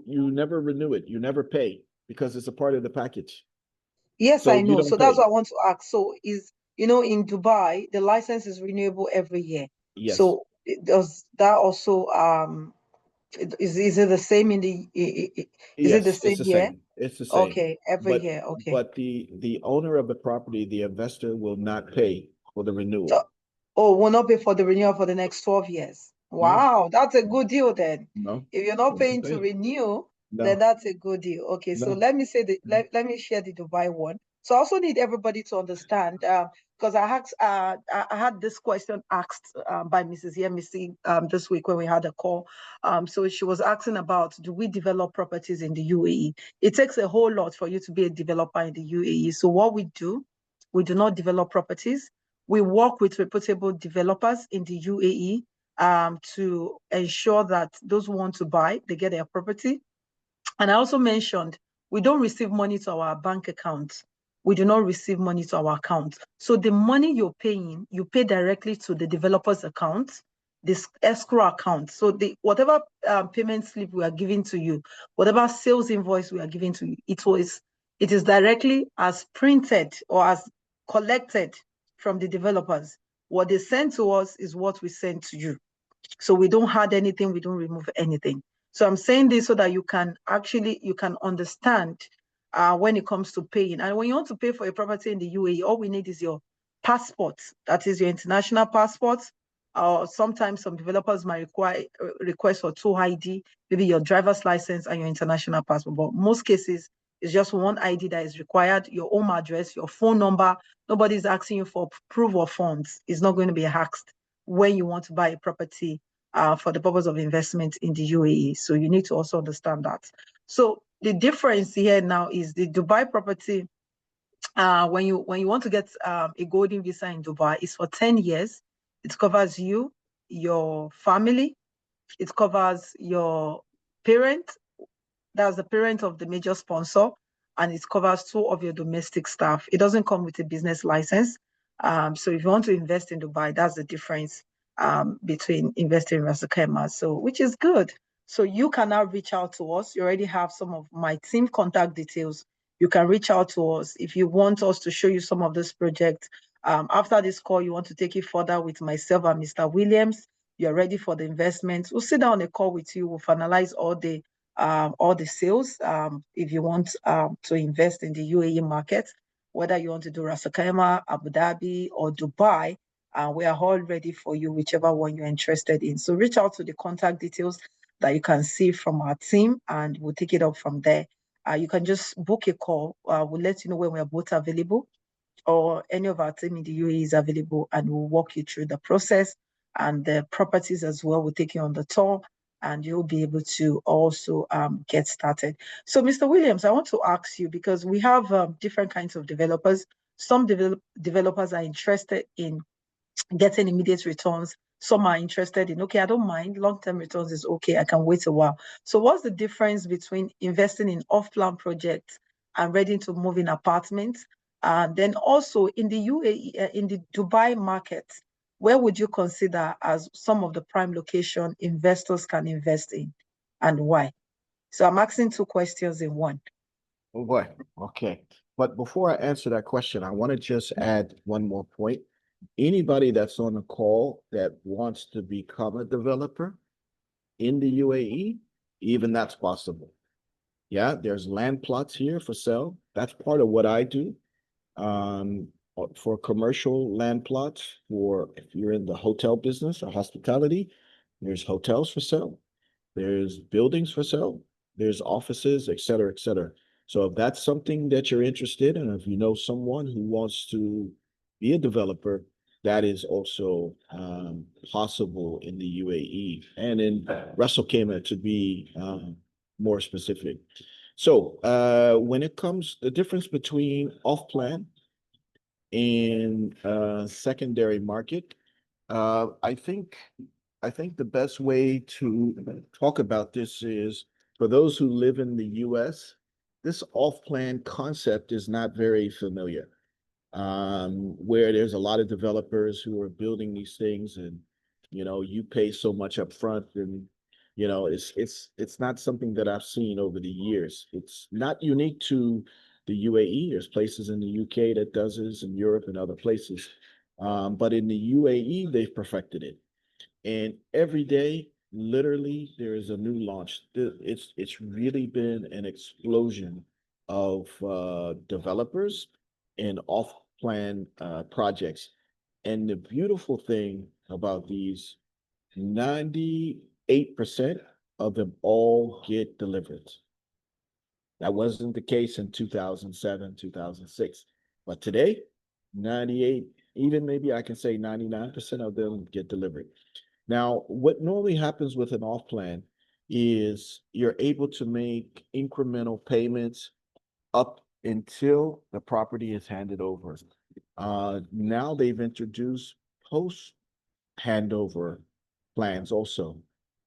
never renew it. You never pay because it's a part of the package. Yes, So I you know. don't So that's pay. what I want to ask. So in Dubai, the license is renewable every year. Yes. So does that also is it the same in is it the Yes, it's same the year? same. It's the same. Okay, every But year. Okay. but the owner of the property, the investor will not pay for the So, renewal. oh, will not pay for the renewal for the next 12 years. No, Wow, that's a good deal then. no, If you're not don't paying to pay. renew, then No, that's a good deal. Okay, so no. let me say let me share the Dubai one. So I also need everybody to understand, because I had this question asked by Mrs. Yemisi this week when we had a call. So she was asking about, do we develop properties in the UAE? It takes a whole lot for you to be a developer in the UAE. So what we do not develop properties. We work with reputable developers in the UAE to ensure that those who want to buy, they get their property. And I also mentioned we don't receive money to our bank account. We do not receive money to our account. So the money you're paying, you pay directly to the developer's account, this escrow account. So the whatever payment slip we are giving to you, whatever sales invoice we are giving to you, it is directly as printed or as collected from the developers. What they send to us is what we send to you. So we don't add anything, we don't remove anything. So I'm saying this so that you can understand when it comes to paying. And when you want to pay for a property in the UAE, all we need is your passport. That is your international passport. Or sometimes some developers might require request for two ID, maybe your driver's license and your international passport. But most cases, it's just one ID that is required, your home address, your phone number. Nobody's asking you for proof of funds. It's not going to be asked when you want to buy a property for the purpose of investment in the UAE. So you need to also understand that. So the difference here now is the Dubai property. When you want to get a golden visa in Dubai, it's for 10 years. It covers you, your family. It covers your parent, that's the parent of the major sponsor, and it covers two of your domestic staff. It doesn't come with a business license. So if you want to invest in Dubai, that's the difference between investing in Ras Al Khaimah. So which is good. So you can now reach out to us. You already have some of my team contact details. You can reach out to us if you want us to show you some of this project. After this call, you want to take it further with myself and Mr. Williams. You're ready for the investment. We'll sit down on a call with you. We'll finalize all the sales. If you want to invest in the UAE market, whether you want to do Ras Al Khaimah, Abu Dhabi, or Dubai, we are all ready for you, whichever one you're interested in. So reach out to the contact details that you can see from our team, and we'll take it up from there. You can just book a call. We'll let you know when we're both available, or any of our team in the UAE is available, and we'll walk you through the process and the properties as well. We'll take you on the tour, and you'll be able to also get started. So, Mr. Williams, I want to ask you, because we have different kinds of developers. Some developers are interested in getting immediate returns. Some are interested in, okay, I don't mind, long-term returns is okay, I can wait a while. So what's the difference between investing in off-plan projects and ready to move in apartments? And then also in the UAE, in the Dubai market, where would you consider as some of the prime location investors can invest in, and why? So I'm asking two questions in one. Oh boy. Okay. But before I answer that question, I want to just add one more point. Anybody that's on the call that wants to become a developer in the UAE, even that's possible. Yeah, there's land plots here for sale. That's part of what I do. Um, for commercial land plots, for if you're in the hotel business or hospitality, there's hotels for sale. There's buildings for sale, there's offices, et cetera, et cetera. So if that's something that you're interested in, if you know someone who wants to be a developer, that is also possible in the UAE and in Ras Al Khaimah, to be more specific. So when it comes, the difference between off-plan and secondary market, I think the best way to talk about this is, for those who live in the US, this off-plan concept is not very familiar. Where there's a lot of developers who are building these things, and you pay so much up front, and it's not something that I've seen over the years. It's not unique to the UAE. There's places in the UK that does this, in Europe and other places. But in the UAE, they've perfected it. And every day, literally, there is a new launch. It's really been an explosion of developers and off-plan projects. And the beautiful thing about these, 98% of them all get delivered. That wasn't the case in 2007, 2006. But today, 98, even maybe I can say 99% of them get delivered. Now, what normally happens with an off plan is you're able to make incremental payments up until the property is handed over. Now they've introduced post handover plans also,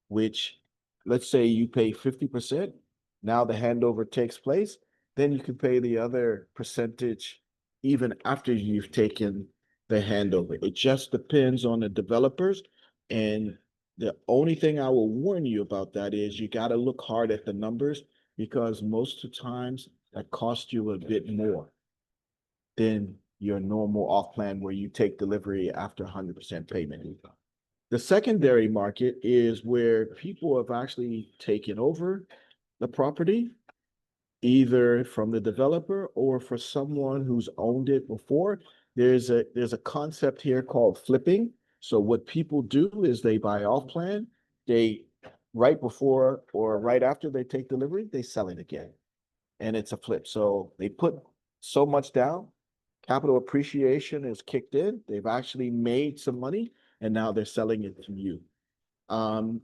which, let's say you pay 50%, now the handover takes place, then you can pay the other percentage even after you've taken the handover. It just depends on the developers. And the only thing I will warn you about that is you got to look hard at the numbers, because most of the times that costs you a bit more than your normal off plan where you take delivery after 100% payment. The secondary market is where people have actually taken over the property, either from the developer or for someone who's owned it before. There's a concept here called flipping. So what people do is they buy off plan, they right before or right after they take delivery, they sell it again. And it's a flip. So they put so much down, capital appreciation is kicked in, they've actually made some money, and now they're selling it to you. Um,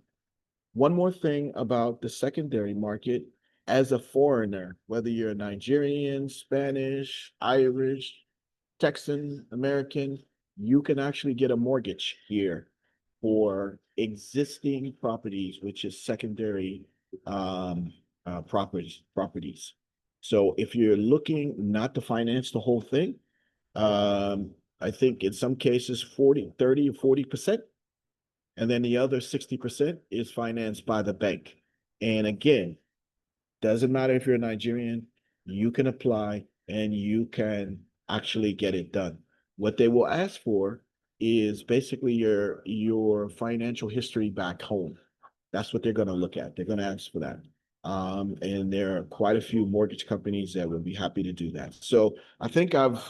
one more thing about the secondary market, as a foreigner, whether you're Nigerian, Spanish, Irish, Texan, American, you can actually get a mortgage here for existing properties, which is secondary properties. So if you're looking not to finance the whole thing, I think in some cases 40, 30 or 40%. And then the other 60% is financed by the bank. And again, doesn't matter if you're a Nigerian, you can apply and you can actually get it done. What they will ask for is basically your financial history back home. That's what they're going to look at. They're going to ask for that. And there are quite a few mortgage companies that would be happy to do that. So I think I've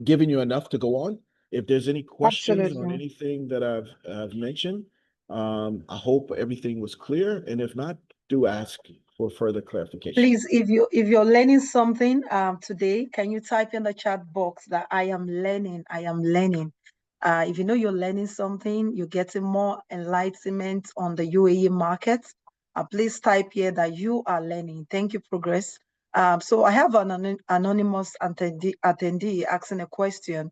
given you enough to go on. If there's any questions on Absolutely. anything that I've mentioned, I hope everything was clear. And if not, do ask for further clarification. Please, if you're learning something today, can you type in the chat box that I am learning? I am learning. If you know you're learning something, you're getting more enlightenment on the UAE market. Please type here that you are learning. Thank you, Progress. So I have an anonymous attendee asking a question.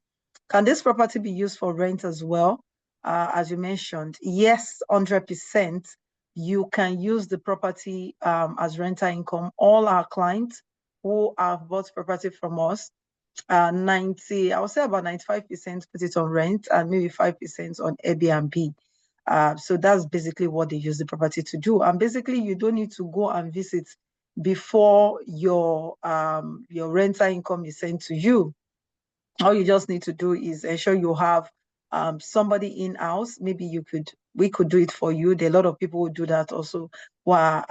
Can this property be used for rent as well? As you mentioned, yes, 100%. You can use the property as rental income. All our clients who have bought property from us, 90, I would say about 95% put it on rent and maybe 5% on Airbnb. So that's basically what they use the property to do. And basically, you don't need to go and visit before your rental income is sent to you. All you just need to do is ensure you have somebody in-house. Maybe we could do it for you. There are a lot of people who do that also, where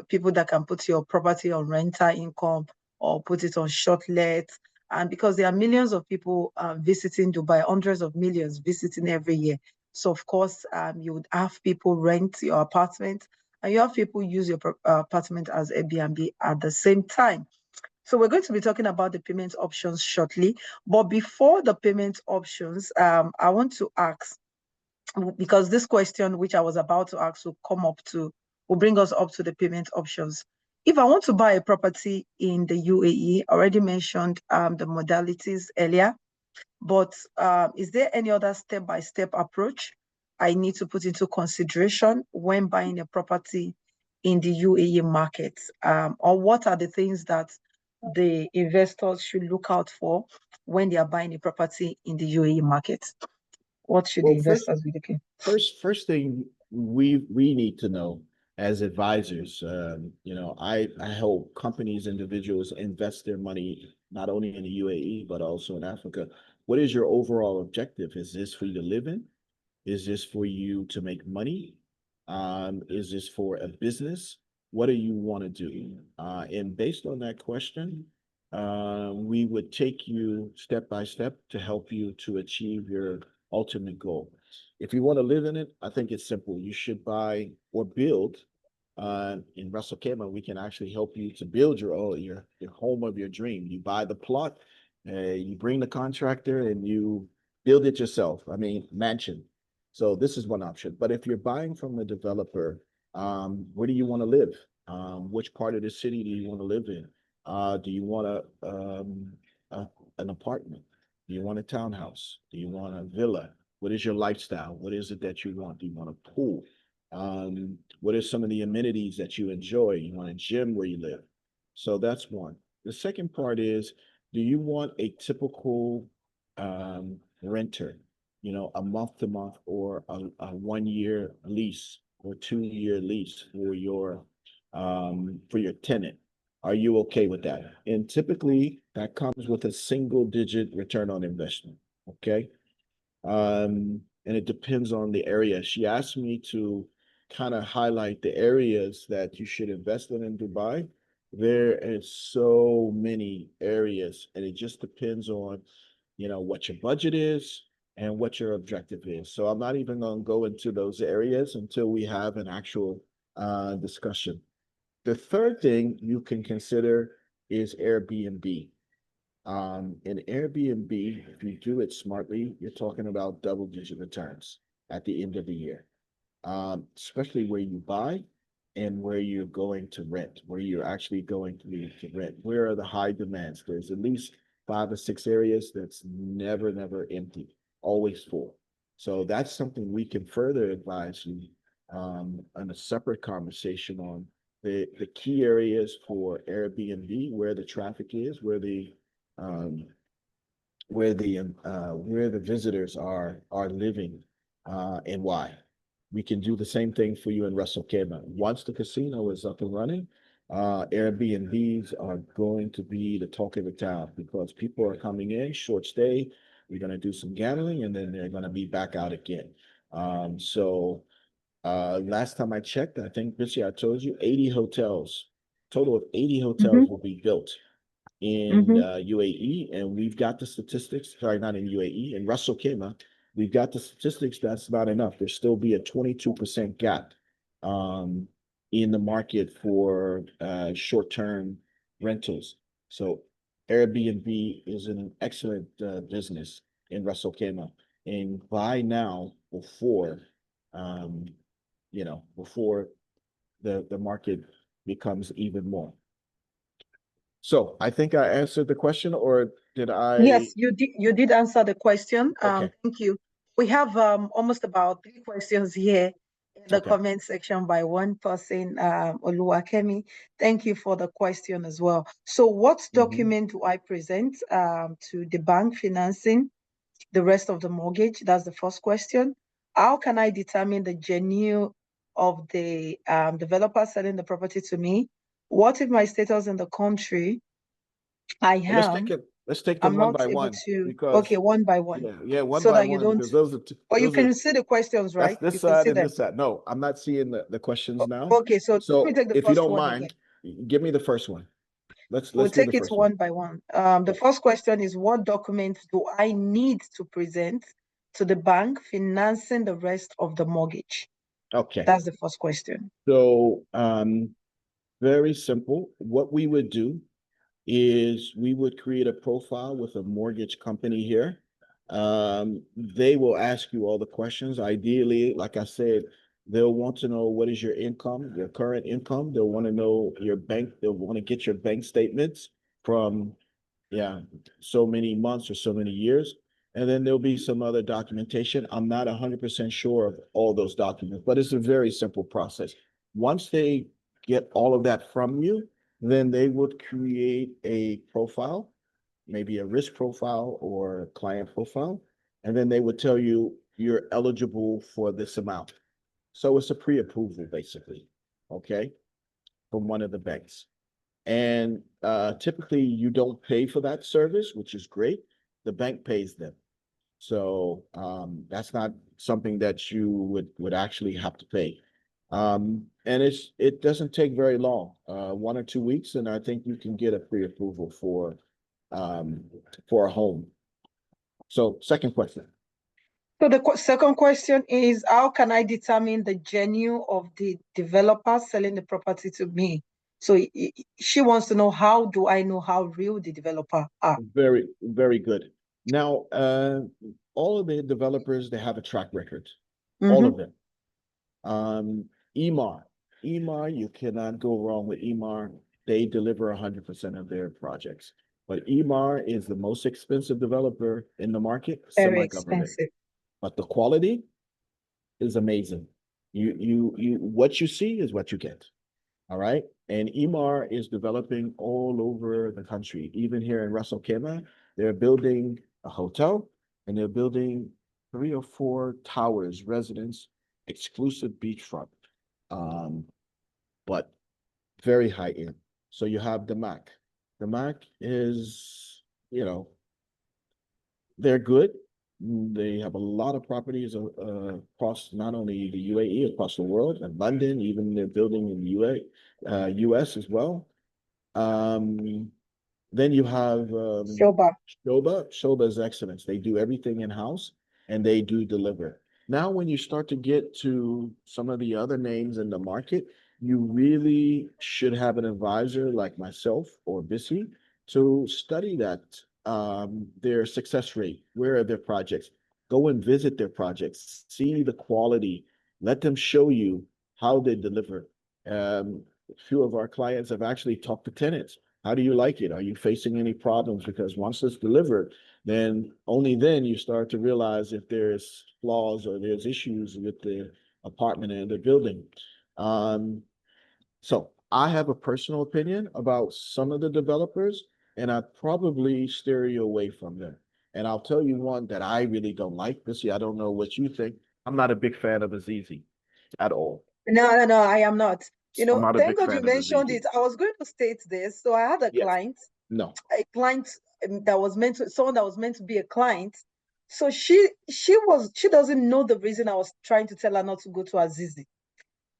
people that can put your property on rental income or put it on short let. And because there are millions of people visiting Dubai, hundreds of millions visiting every year. So of course, you would have people rent your apartment and you have people use your apartment as Airbnb at the same time. So we're going to be talking about the payment options shortly. But before the payment options, I want to ask, because this question, which I was about to ask, will bring us up to the payment options. If I want to buy a property in the UAE, I already mentioned the modalities earlier, but is there any other step-by-step approach I need to put into consideration when buying a property in the UAE market? Or what are the things that the investors should look out for when they are buying a property in the UAE market? What should the Well, first, investors be looking? first thing we need to know as advisors, I help companies, individuals invest their money not only in the UAE but also in Africa. What is your overall objective? Is this for you to live in? Is this for you to make money? Is this for a business? What do you want to do? And based on that question, we would take you step by step to help you to achieve your ultimate goal. If you want to live in it, I think it's simple. You should buy or build. In Russell Khema, we can actually help you to build your home of your dream. You buy the plot, you bring the contractor, and you build it yourself. I mean, mansion. So this is one option. But if you're buying from a developer, where do you want to live? Which part of the city do you want to live in? Do you want a an apartment? Do you want a townhouse? Do you want a villa? What is your lifestyle? What is it that you want? Do you want a pool? What are some of the amenities that you enjoy? You want a gym where you live? So that's one. The second part is, do you want a typical renter? A month to month or a 1 year lease or 2 year lease for your tenant. Are you okay with that? And typically that comes with a single digit return on investment. Okay. and it depends on the area. She asked me to kind of highlight the areas that you should invest in Dubai. There is so many areas, and it just depends on, what your budget is and what your objective is. So I'm not even going to go into those areas until we have an actual discussion. The third thing you can consider is Airbnb. In Airbnb, if you do it smartly, you're talking about double-digit returns at the end of the year, especially where you buy and where you're going to rent, where you're actually going to rent. Where are the high demands? There's at least 5 or 6 areas that's never, never empty, always full. So that's something we can further advise you on a separate conversation on the key areas for Airbnb, where the traffic is, um, where the visitors are living, and why. We can do the same thing for you in Russell Khema. Once the casino is up and running, Airbnbs are going to be the talk of the town because people are coming in short stay. We're going to do some gambling, and then they're going to be back out again. Last time I checked, I think this year I told you 80 hotels, total of 80 hotels Mm-hmm. will be built in Mm-hmm. UAE, and we've got the statistics. Sorry, not in UAE, in Ras Al Khaimah, we've got the statistics. That's not enough. There still be a 22% gap um, in the market for short-term rentals. So Airbnb is an excellent business in Ras Al Khaimah, and buy now um, before the market becomes even more. So I think I answered the question, or did I? Yes, you did answer the question. Okay, Thank you. We have almost about 3 questions here in the okay. comment section by one person, Oluwakemi. Thank you for the question as well. So what Mhm. document do I present to the bank financing the rest of the mortgage? That's the first question. How can I determine the genuine of the developer selling the property to me? What if my status in the country I Well, am let's take them I'm one not by able one to, okay, because one by one, yeah, one so by that you one don't, because those are or you those are can see the questions, that's right? this You can side see and them. this side. No, I'm not seeing the questions now. Okay, so let me So take the if you first don't one again. mind, give me the first one. We'll Let's do the take it first one. one by one. The Yes. first question is, what documents do I need to present to the bank financing the rest of the mortgage? Okay. That's the first question. So very simple. What we would do is we would create a profile with a mortgage company here. They will ask you all the questions. Ideally, like I said, they'll want to know what is your income, your current income. They'll want to know your bank. They'll want to get your bank statements from, yeah, so many months or so many years. And then there'll be some other documentation. I'm not 100% sure of all those documents, but it's a very simple process. Once they get all of that from you, then they would create a profile, maybe a risk profile or a client profile, and then they would tell you you're eligible for this amount. So it's a pre-approval, basically, okay, from one of the banks. And typically you don't pay for that service, which is great. The bank pays them. So that's not something that you would actually have to pay. And it doesn't take very long, 1 or 2 weeks, and I think you can get a pre-approval um, for a home. So second question. So the second question is, how can I determine the genuine of the developer selling the property to me? So she wants to know, how do I know how real the developer are? Very, very good. Now, all of the developers, they have a track record, all Mm-hmm. of them. Um, EMAR, EMAR, you cannot go wrong with EMAR. They deliver 100% of their projects. But EMAR is the most expensive developer in the market, Very semi-government. expensive. But the quality is amazing. What you see is what you get. All right. And EMAR is developing all over the country, even here in Ras Al Khaimah. They're building a hotel and they're building 3 or 4 towers, residence, exclusive beachfront, um, but very high end. So you have the Mac. The Mac is, they're good. They have a lot of properties across not only the UAE, across the world, and London, even they're building in the US as well. Um, then you have Shoba. Shoba. Shoba is excellence. They do everything in-house and they do deliver. Now, when you start to get to some of the other names in the market, you really should have an advisor like myself or Bissy to study that their success rate. Where are their projects? Go and visit their projects, see the quality, let them show you how they deliver. A few of our clients have actually talked to tenants. How do you like it? Are you facing any problems? Because once it's delivered, then only then you start to realize if there's flaws or there's issues with the apartment and the building. Um, so I have a personal opinion about some of the developers, and I'd probably steer you away from them. And I'll tell you one that I really don't like. Missy, I don't know what you think. I'm not a big fan of Azizi at all. No, no, no, I am not. I'm not a Thank big God you fan of mentioned Azizi. it. I was going to state this. So I had Yes. No. a client that was meant to, someone that was meant to be a client. So she doesn't know the reason I was trying to tell her not to go to Azizi.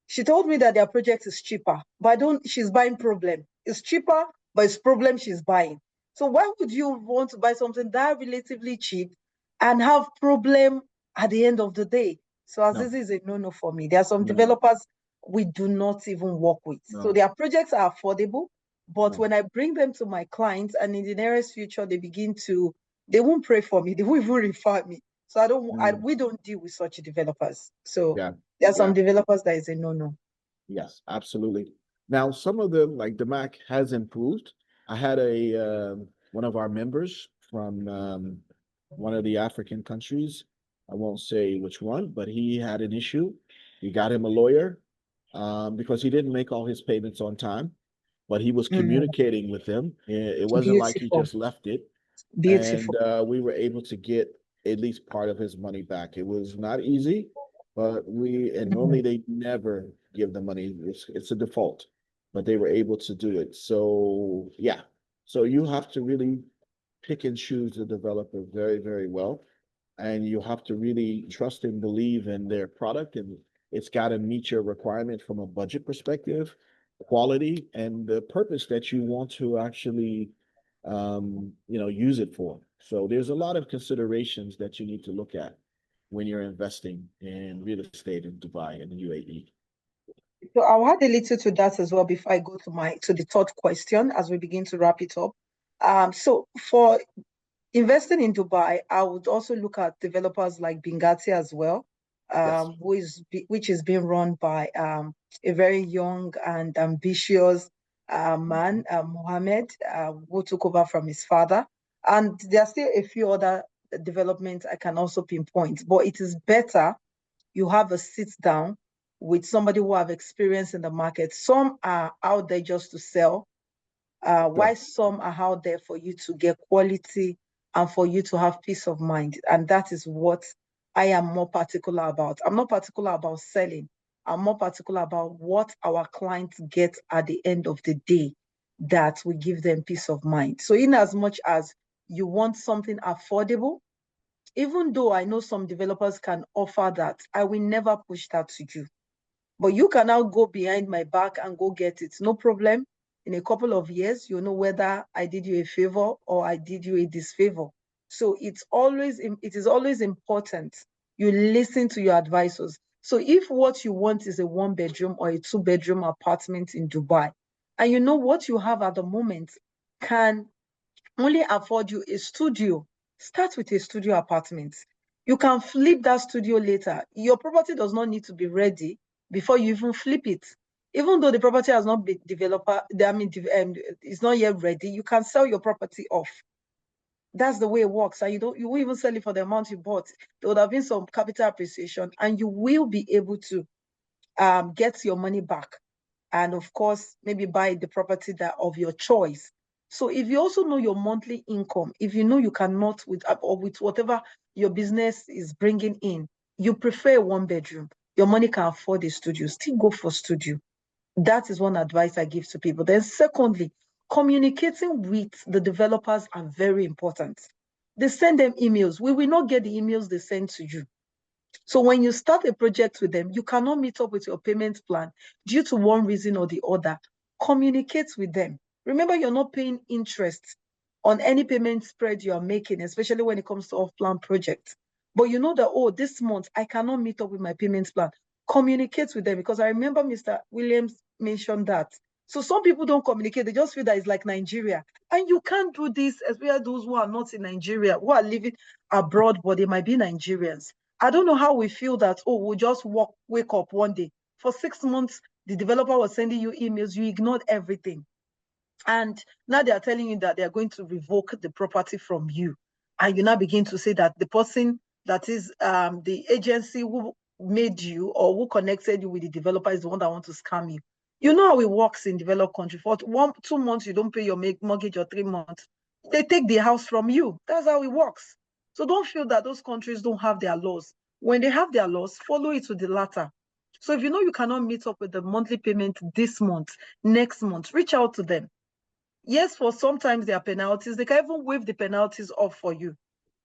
She told me that their project is cheaper, but I don't, she's buying problem. It's cheaper, but it's problem she's buying. So why would you want to buy something that relatively cheap and have problem at the end of the day? So No. Azizi is a no-no for me. There are some No. developers we do not even work with. So No. their projects are affordable, but No. when I bring them to my clients and in the nearest future, they won't pray for me. They won't even refer me. So Mm. we don't deal with such developers. So Yeah. there are some Yeah. developers that is a no-no. Yes, absolutely. Now, some of them, like the Mac, has improved. I had one of our members from one of the African countries. I won't say which one, but he had an issue. We got him a lawyer because he didn't make all his payments on time, but he was Mm, communicating with them. It wasn't like he beautiful, just left it, and beautiful. we were able to get at least part of his money back. It was not easy, but and Mm. normally they never give the money. It's a default, but they were able to do it. So yeah, so you have to really pick and choose the developer very, very well, and you have to really trust and believe in their product, and it's got to meet your requirement from a budget perspective, quality, and the purpose that you want to actually use it for. So there's a lot of considerations that you need to look at when you're investing in real estate in Dubai and the UAE. So I'll add a little to that as well before I go to the third question as we begin to wrap it up. So for investing in Dubai, I would also look at developers like Bingati as well, Yes. which is being run by a very young and ambitious man, Mohammed, who took over from his father. And there are still a few other developments I can also pinpoint, but it is better you have a sit down with somebody who have experience in the market. Some are out there just to sell, Sure. why some are out there for you to get quality and for you to have peace of mind. And that is what I am more particular about. I'm not particular about selling. I'm more particular about what our clients get at the end of the day that we give them peace of mind. So in as much as you want something affordable, even though I know some developers can offer that, I will never push that to you. But you can now go behind my back and go get it. No problem. In a couple of years, you'll know whether I did you a favor or I did you a disfavor. So it is always important you listen to your advisors. So if what you want is a 1 bedroom or a 2 bedroom apartment in Dubai, and you know what you have at the moment can only afford you a studio, start with a studio apartment. You can flip that studio later. Your property does not need to be ready before you even flip it. Even though the property has not been developer, I mean, it's not yet ready, you can sell your property off. That's the way it works. And you won't even sell it for the amount you bought. There would have been some capital appreciation, and you will be able to get your money back. And of course, maybe buy the property that of your choice. So if you also know your monthly income, if you know you cannot or with whatever your business is bringing in, you prefer a 1 bedroom, your money can afford a studio, still go for studio. That is one advice I give to people. Then secondly, communicating with the developers are very important. They send them emails. We will not get the emails they send to you. So when you start a project with them, you cannot meet up with your payment plan due to one reason or the other. Communicate with them. Remember, you're not paying interest on any payment spread you are making, especially when it comes to off-plan projects. But you know that, oh, this month I cannot meet up with my payment plan. Communicate with them, because I remember Mr. Williams mentioned that. So some people don't communicate. They just feel that it's like Nigeria. And you can't do this, especially those who are not in Nigeria, who are living abroad, but they might be Nigerians. I don't know how we feel that, oh, we'll just wake up one day. For 6 months, the developer was sending you emails, you ignored everything. And now they are telling you that they are going to revoke the property from you. And you now begin to say that the person that is the agency who made you or who connected you with the developer is the one that wants to scam you. You know how it works in developed country. For 2 months, you don't pay your mortgage, or 3 months, they take the house from you. That's how it works. So don't feel that those countries don't have their laws. When they have their laws, follow it to the latter. So if you know you cannot meet up with the monthly payment this month, next month, reach out to them. Yes, for sometimes there are penalties. They can even waive the penalties off for you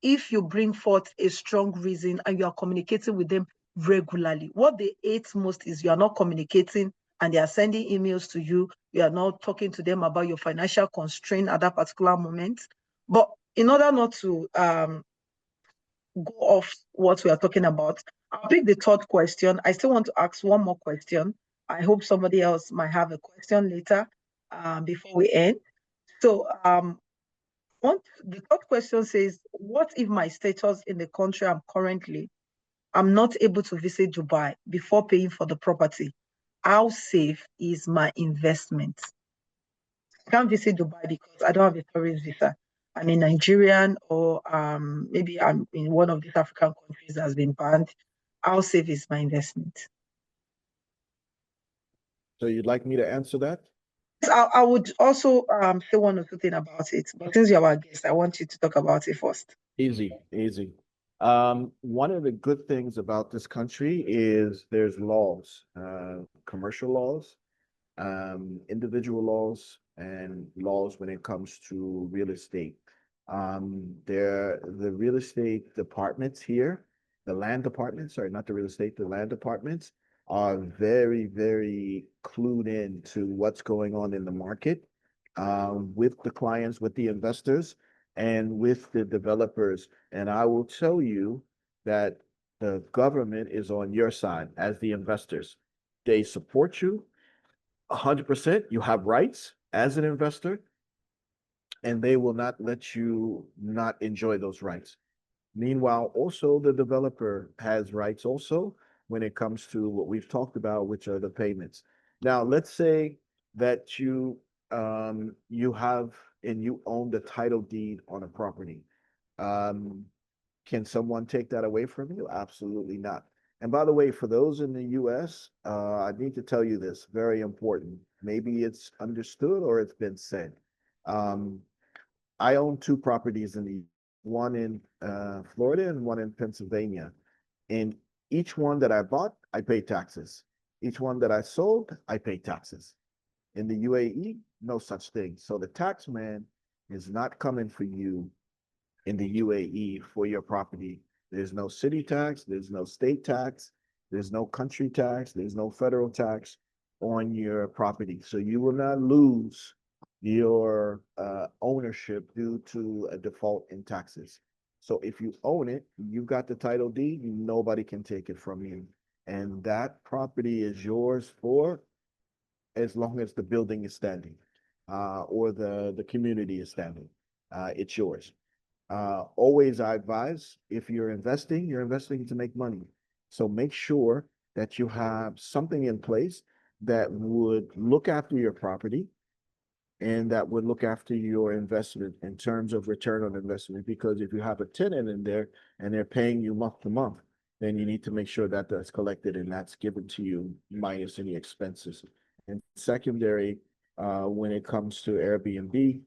if you bring forth a strong reason and you are communicating with them regularly. What they hate most is you are not communicating and they are sending emails to you. You are not talking to them about your financial constraint at that particular moment. But in order not to go off what we are talking about, I'll pick the third question. I still want to ask one more question. I hope somebody else might have a question later before we end. So the third question says, what if my status in the country I'm not able to visit Dubai before paying for the property? How safe is my investment? I can't visit Dubai because I don't have a tourist visa. I'm a Nigerian, or maybe I'm in one of these African countries that has been banned. How safe is my investment? So you'd like me to answer that? Yes, I would also say one or two things about it. But since you're our guest, I want you to talk about it first. Easy, easy. One of the good things about this country is there's laws, commercial laws, individual laws, and laws when it comes to real estate. The real estate departments here, the land departments, sorry, not the real estate, the land departments are very, very clued in to what's going on in the market, with the clients, with the investors, and with the developers. And I will tell you that the government is on your side as the investors. They support you 100%. You have rights as an investor, and they will not let you not enjoy those rights. Meanwhile, also the developer has rights also when it comes to what we've talked about, which are the payments. Now, let's say that you have and you own the title deed on a property. Um, can someone take that away from you? Absolutely not. And by the way, for those in the US, I need to tell you this, very important. Maybe it's understood or it's been said. Um, I own two properties in the one in Florida and one in Pennsylvania. And each one that I bought, I pay taxes. Each one that I sold, I pay taxes. In the UAE, no such thing. So the tax man is not coming for you in the UAE for your property. There's no city tax, there's no state tax, there's no country tax, there's no federal tax on your property. So you will not lose your ownership due to a default in taxes. So if you own it, you got the title deed, nobody can take it from you. And that property is yours for as long as the building is standing, or the community is standing. It's yours. Always I advise, if you're investing to make money. So make sure that you have something in place that would look after your property and that would look after your investment in terms of return on investment. Because if you have a tenant in there and they're paying you month to month, then you need to make sure that that's collected and that's given to you minus any expenses. And secondary, when it comes to Airbnb,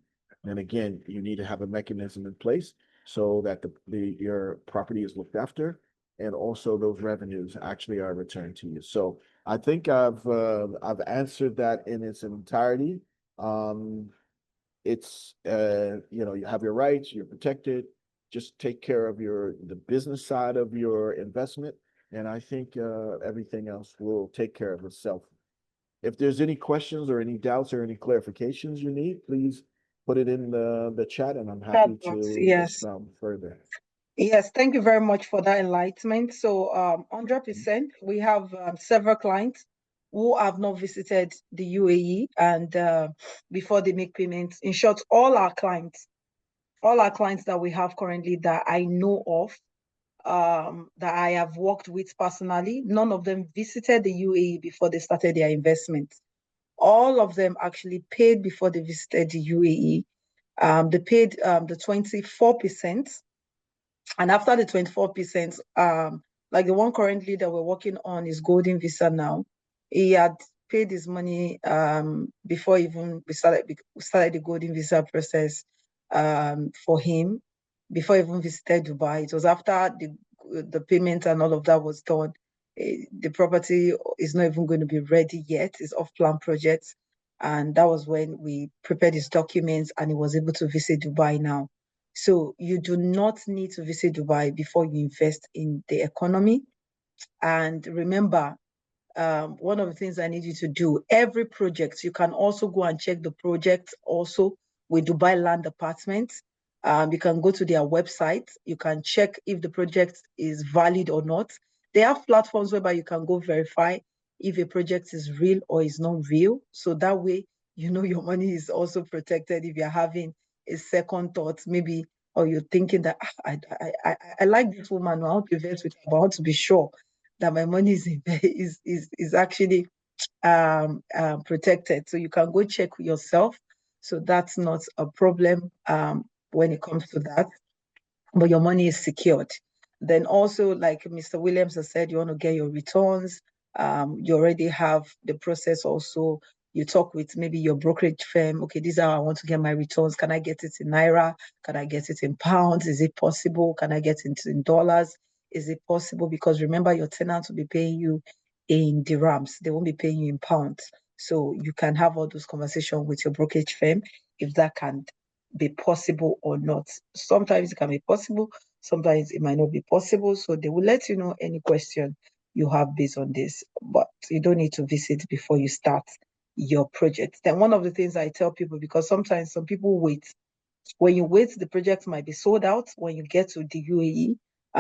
then again, you need to have a mechanism in place so that your property is looked after and also those revenues actually are returned to you. So I think I've answered that in its entirety. It's you have your rights, you're protected, just take care of the business side of your investment, and I think everything else will take care of itself. If there's any questions or any doubts or any clarifications you need, please put it in the chat, and I'm Chat happy box, to yes. expound further. Yes, thank you very much for that enlightenment. So, 100%, we have several clients who have not visited the UAE and before they make payments. In short, all our clients that we have currently that I know of, that I have worked with personally, none of them visited the UAE before they started their investment. All of them actually paid before they visited the UAE. They paid the 24%. And after the 24%, like the one currently that we're working on is Golden Visa now. He had paid his money before even we started the Golden Visa process for him, before even visited Dubai. It was after the payment and all of that was done. The property is not even going to be ready yet. It's off-plan project. And that was when we prepared his documents and he was able to visit Dubai now. So you do not need to visit Dubai before you invest in the economy. And remember, one of the things I need you to do, every project, you can also go and check the project also with Dubai Land Apartments. You can go to their website. You can check if the project is valid or not. They have platforms whereby you can go verify if a project is real or is not real. So that way, you know your money is also protected if you're having a second thought, maybe, or you're thinking that I like this woman, I want to invest with her, but I want to be sure that my money is actually protected. So you can go check yourself. So that's not a problem when it comes to that, but your money is secured. Then also, like Mr. Williams has said, you want to get your returns. You already have the process also. You talk with maybe your brokerage firm. Okay, this is how I want to get my returns. Can I get it in Naira? Can I get it in pounds? Is it possible? Can I get it in dollars? Is it possible? Because remember, your tenants will be paying you in dirhams. They won't be paying you in pounds. So you can have all those conversations with your brokerage firm if that can be possible or not. Sometimes it can be possible, sometimes it might not be possible. So they will let you know any question you have based on this, but you don't need to visit before you start your project. Then one of the things I tell people, because sometimes some people wait. When you wait, the project might be sold out when you get to the UAE.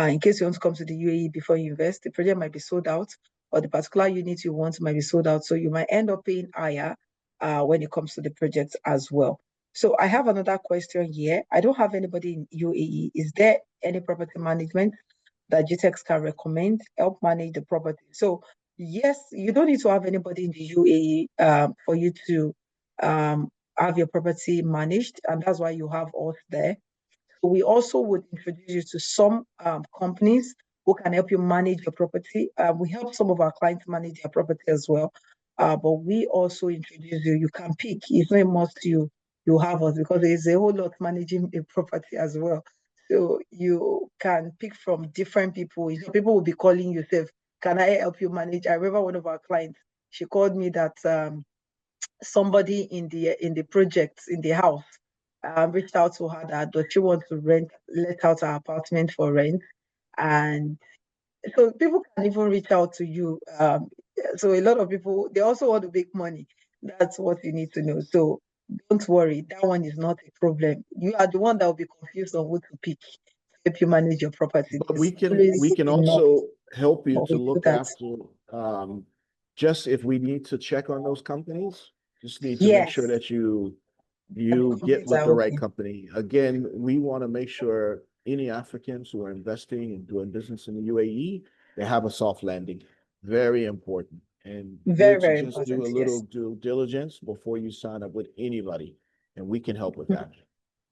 In case you want to come to the UAE before you invest, the project might be sold out, or the particular unit you want might be sold out. So you might end up paying higher when it comes to the project as well. So I have another question here. I don't have anybody in UAE. Is there any property management that GTEX can recommend, help manage the property? So yes, you don't need to have anybody in the UAE for you to have your property managed, and that's why you have us there. So we also would introduce you to some companies who can help you manage your property. We help some of our clients manage their property as well. But we also introduce you. You can pick. It's not a must you have us because there's a whole lot managing a property as well. So you can pick from different people. So people will be calling you, say, can I help you manage? I remember one of our clients, she called me that somebody in the project in the house reached out to her that does she want to let out her apartment for rent, and so people can even reach out to you. So a lot of people they also want to make money. That's what you need to know. So don't worry, that one is not a problem. You are the one that will be confused on who to pick to help you manage your property. But There's we always can enough, also help you but to we do look that. after just if we need to check on those companies, just need to make sure Yes, that that the you get companies with are the right open. company. Again, we want to make sure any Africans who are investing and doing business in the UAE, they have a soft landing. Very important. And Very, good to very just do important. a little Yes. due diligence before you sign up with anybody. And we can help with that.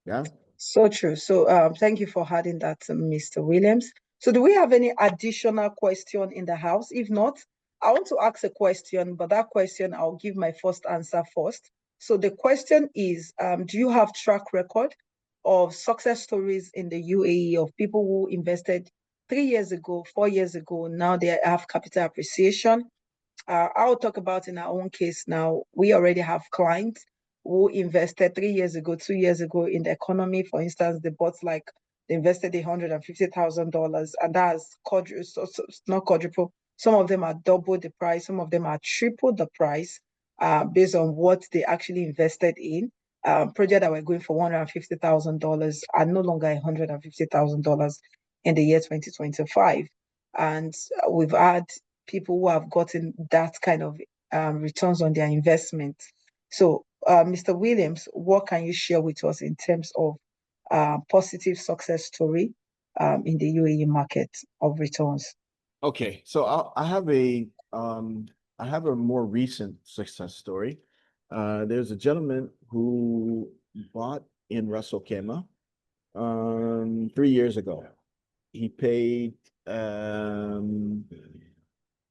Yeah. So true. So thank you for adding that, Mr. Williams. So do we have any additional question in the house? If not, I want to ask a question, but that question I'll give my first answer first. So the question is, do you have track record of success stories in the UAE of people who invested 3 years ago, 4 years ago, now they have capital appreciation? I'll talk about in our own case now. We already have clients who invested 3 years ago, 2 years ago in the economy. For instance, they bought like They invested $150,000, and that's not quadruple. Some of them are double the price. Some of them are triple the price, based on what they actually invested in. Project that were going for $150,000 are no longer $150,000 in the year 2025. And we've had people who have gotten that kind of returns on their investment. So, Mr. Williams, what can you share with us in terms of positive success story in the UAE market of returns? Okay, so I have a more recent success story. There's a gentleman who bought in Ras Al Khaimah 3 years ago. He paid um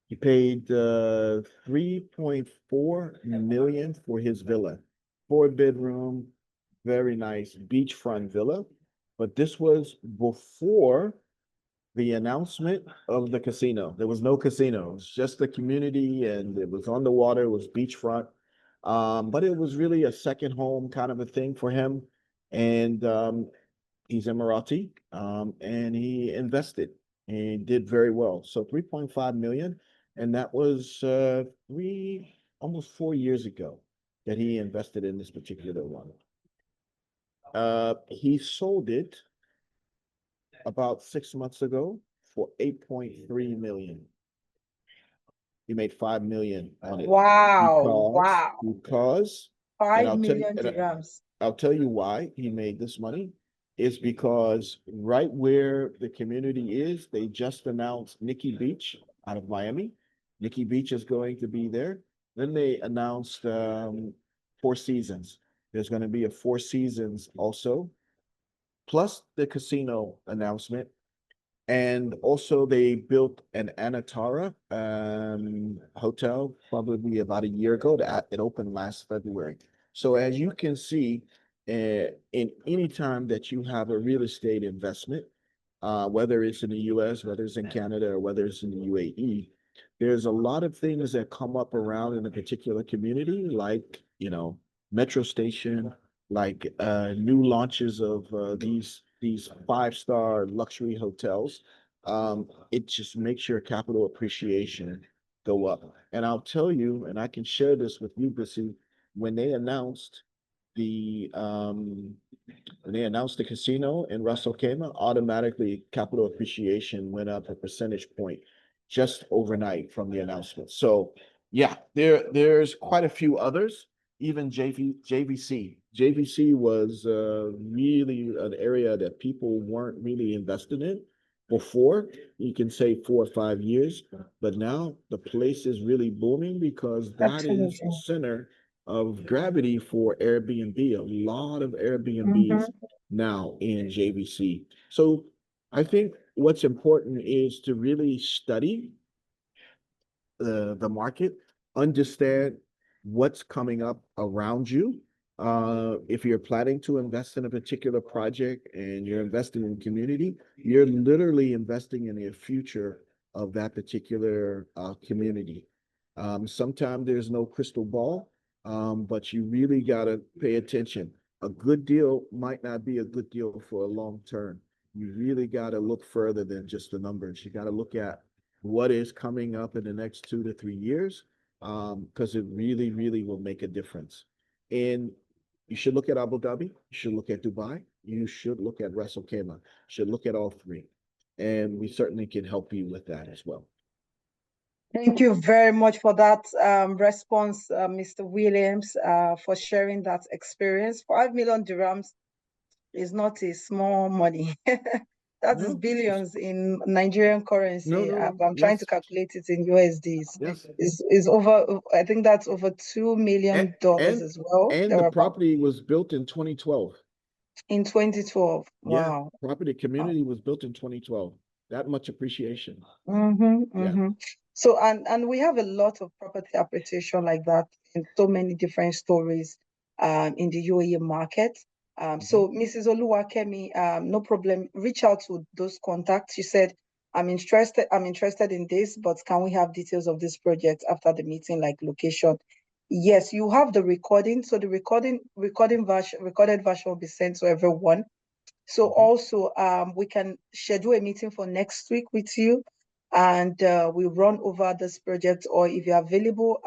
he paid 3.4 million for his villa. 4 bedroom, very nice beachfront villa. But this was before the announcement of the casino. There was no casino. It was just the community and it was on the water, it was beachfront. But it was really a second home kind of a thing for him. And he's Emirati, and he invested and did very well. So 3.5 million, and that was almost 4 years ago that he invested in this particular one. He sold it about 6 months ago for 8.3 million. He made 5 million on it Wow, because wow. because and Five I'll tell you million dirhams. I'll tell you why he made this money is because right where the community is, they just announced Nikki Beach out of Miami. Nikki Beach is going to be there. Then they announced Four Seasons. There's going to be a Four Seasons also, plus the casino announcement. And also they built an Anatara hotel probably about a year ago. That it opened last February. So as you can see, in any time that you have a real estate investment, whether it's in the US, whether it's in Canada, or whether it's in the UAE, there's a lot of things that come up around in a particular community, like, metro station, like new launches of these 5-star luxury hotels. It just makes your capital appreciation go up. And I'll tell you, and I can share this with you, Bissy, when they announced the casino in Ras Al Khaimah, automatically capital appreciation went up a percentage point just overnight from the announcement. So yeah, there's quite a few others. Even JVC. JVC was really an area that people weren't really invested in before. You can say 4 or 5 years, but now the place is really booming because that is the Absolutely. center of gravity for Airbnb. A lot of Airbnbs Mm-hmm. now in JVC. So I think what's important is to really study the market, understand what's coming up around you. If you're planning to invest in a particular project and you're investing in community, you're literally investing in the future of that particular community. Sometimes there's no crystal ball, but you really got to pay attention. A good deal might not be a good deal for a long term. You really got to look further than just the numbers. You got to look at what is coming up in the next 2 to 3 years, because it really, really will make a difference. And you should look at Abu Dhabi, you should look at Dubai, you should look at Ras Al Khaimah, you should look at all three. And we certainly can help you with that as well. Thank you very much for that response, Mr. Williams, for sharing that experience. 5 million dirhams is not a small money. That is No, billions in Nigerian no, currency. no, no. I'm trying to Yes, calculate it in USDs. yes. Is over, I think that's over $2 And million as well. and There the were about property was built in 2012. in 2012. Yeah, Wow. property Wow. community was built in 2012. That much appreciation. Mm-hmm, Yeah. mm-hmm. So, and we have a lot of property appreciation like that in so many different stories in the UAE market. Mhm. So Mrs. Oluwakemi, no problem. Reach out to those contacts. You said, I'm interested in this, but can we have details of this project after the meeting, like location? Yes, you have the recording. So the recorded version will be sent to everyone. So Mhm. also, we can schedule a meeting for next week with you, and we run over this project. Or if you're available,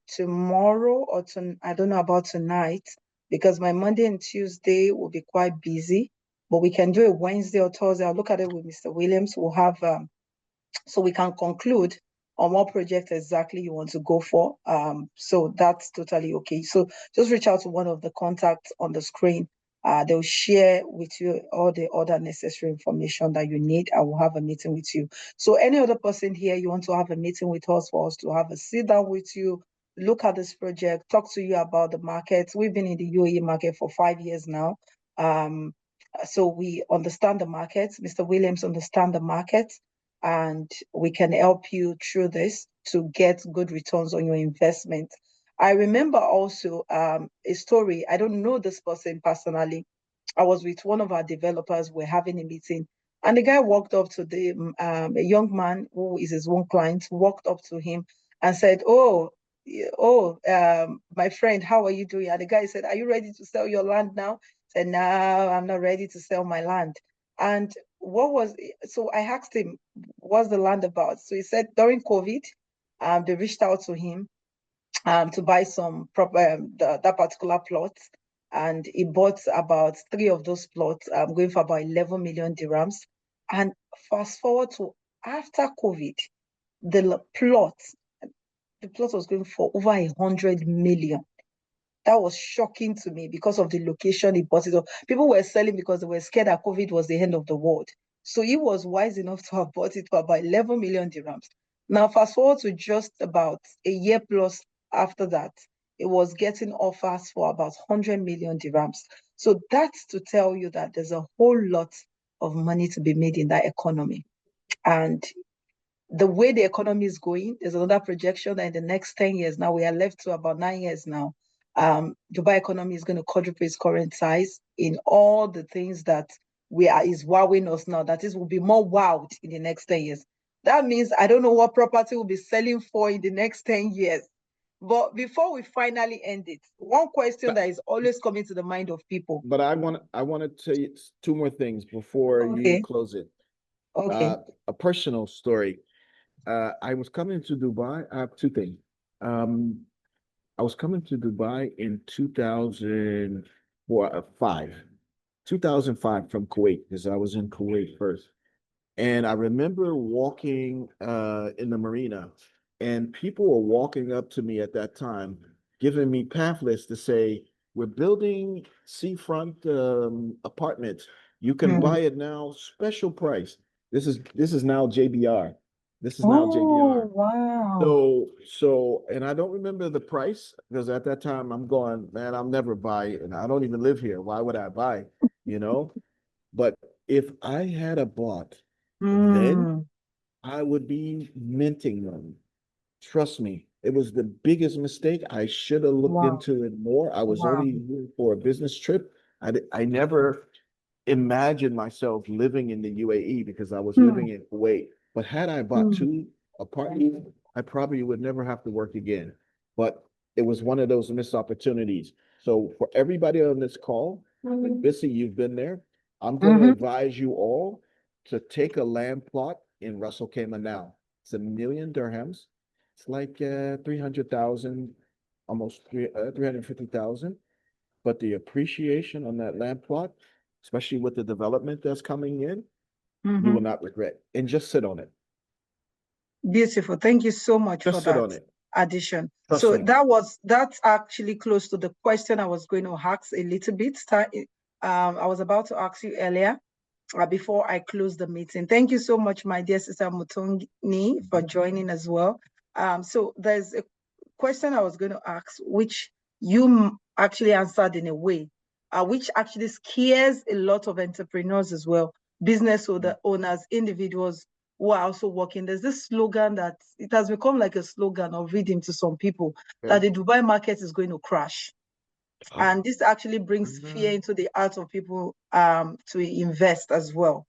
tomorrow or I don't know about tonight, because my Monday and Tuesday will be quite busy. But we can do a Wednesday or Thursday. I'll look at it with Mr. Williams. We'll have so we can conclude on what project exactly you want to go for. So that's totally okay. So just reach out to one of the contacts on the screen. They'll share with you all the other necessary information that you need. I will have a meeting with you. So any other person here, you want to have a meeting with us for us to have a sit down with you, look at this project, talk to you about the market. We've been in the UAE market for 5 years now. Um, so we understand the market. Mr. Williams understand the market, and we can help you through this to get good returns on your investment. I remember also a story. I don't know this person personally. I was with one of our developers. We're having a meeting, and the guy walked up to a young man who is his own client, walked up to him and said, "Oh, my friend, how are you doing?" And the guy said, "Are you ready to sell your land now?" I said, "No, I'm not ready to sell my land." And so I asked him, "What's the land about?" So he said during COVID, they reached out to him to buy some that particular plot, and he bought about three of those plots, going for about 11 million dirhams. And fast forward to after COVID, the plot the plot was going for over 100 million. That was shocking to me because of the location he bought it on. People were selling because they were scared that COVID was the end of the world. So he was wise enough to have bought it for about 11 million dirhams. Now, fast forward to just about a year plus after that, it was getting offers for about 100 million dirhams. So that's to tell you that there's a whole lot of money to be made in that economy. And the way the economy is going, there's another projection that in the next 10 years, now we are left to about 9 years now, Dubai economy is going to quadruple its current size in all the things that is wowing us now. That is, will be more wowed in the next 10 years. That means I don't know what property will be selling for in the next 10 years. But before we finally end it, one question But that is always coming to the mind of people. but I want to tell you two more things before you Okay, close it. okay. Uh, a personal story. I was coming to Dubai. I have two things. Um, I was coming to Dubai in 2005, 2005 from Kuwait, because I was in Kuwait first. And I remember walking in the marina, and people were walking up to me at that time, giving me pamphlets to say, "We're building seafront apartments. You can Hmm. buy it now, special price." This is now JBR. This is now Oh, JBR. wow. So, and I don't remember the price because at that time I'm going, man, I'll never buy it, and I don't even live here. Why would I buy? You know? But if I had a bought, then Hmm. I would be minting them. Trust me, it was the biggest mistake. I should have looked Wow. into it more. I was Wow. only here for a business trip. I never imagined myself living in the UAE because I was Hmm. living in Kuwait. But had I bought Hmm. two apartments, I probably would never have to work again. But it was one of those missed opportunities. So for everybody on this call, and Bissy, you've been there. I'm going to Mm-hmm. advise you all to take a land plot in Russell Cayman now. It's 1 million dirhams. It's like 300,000, almost 350,000. But the appreciation on that land plot, especially with the development that's coming in, you Mm-hmm. will not regret. And just sit on it. Beautiful. Thank you so much for Just sit that on it. addition. Trust So me. that's actually close to the question I was going to ask a little bit. I was about to ask you earlier, before I close the meeting. Thank you so much, my dear sister Mutungni, for joining as well. So there's a question I was going to ask, which you actually answered in a way, which actually scares a lot of entrepreneurs as well, business owners, individuals who are also working. There's this slogan that it has become like a slogan of reading to some people, that Okay. the Dubai market is going to crash. And this actually brings fear Mhm. into the hearts of people to invest as well.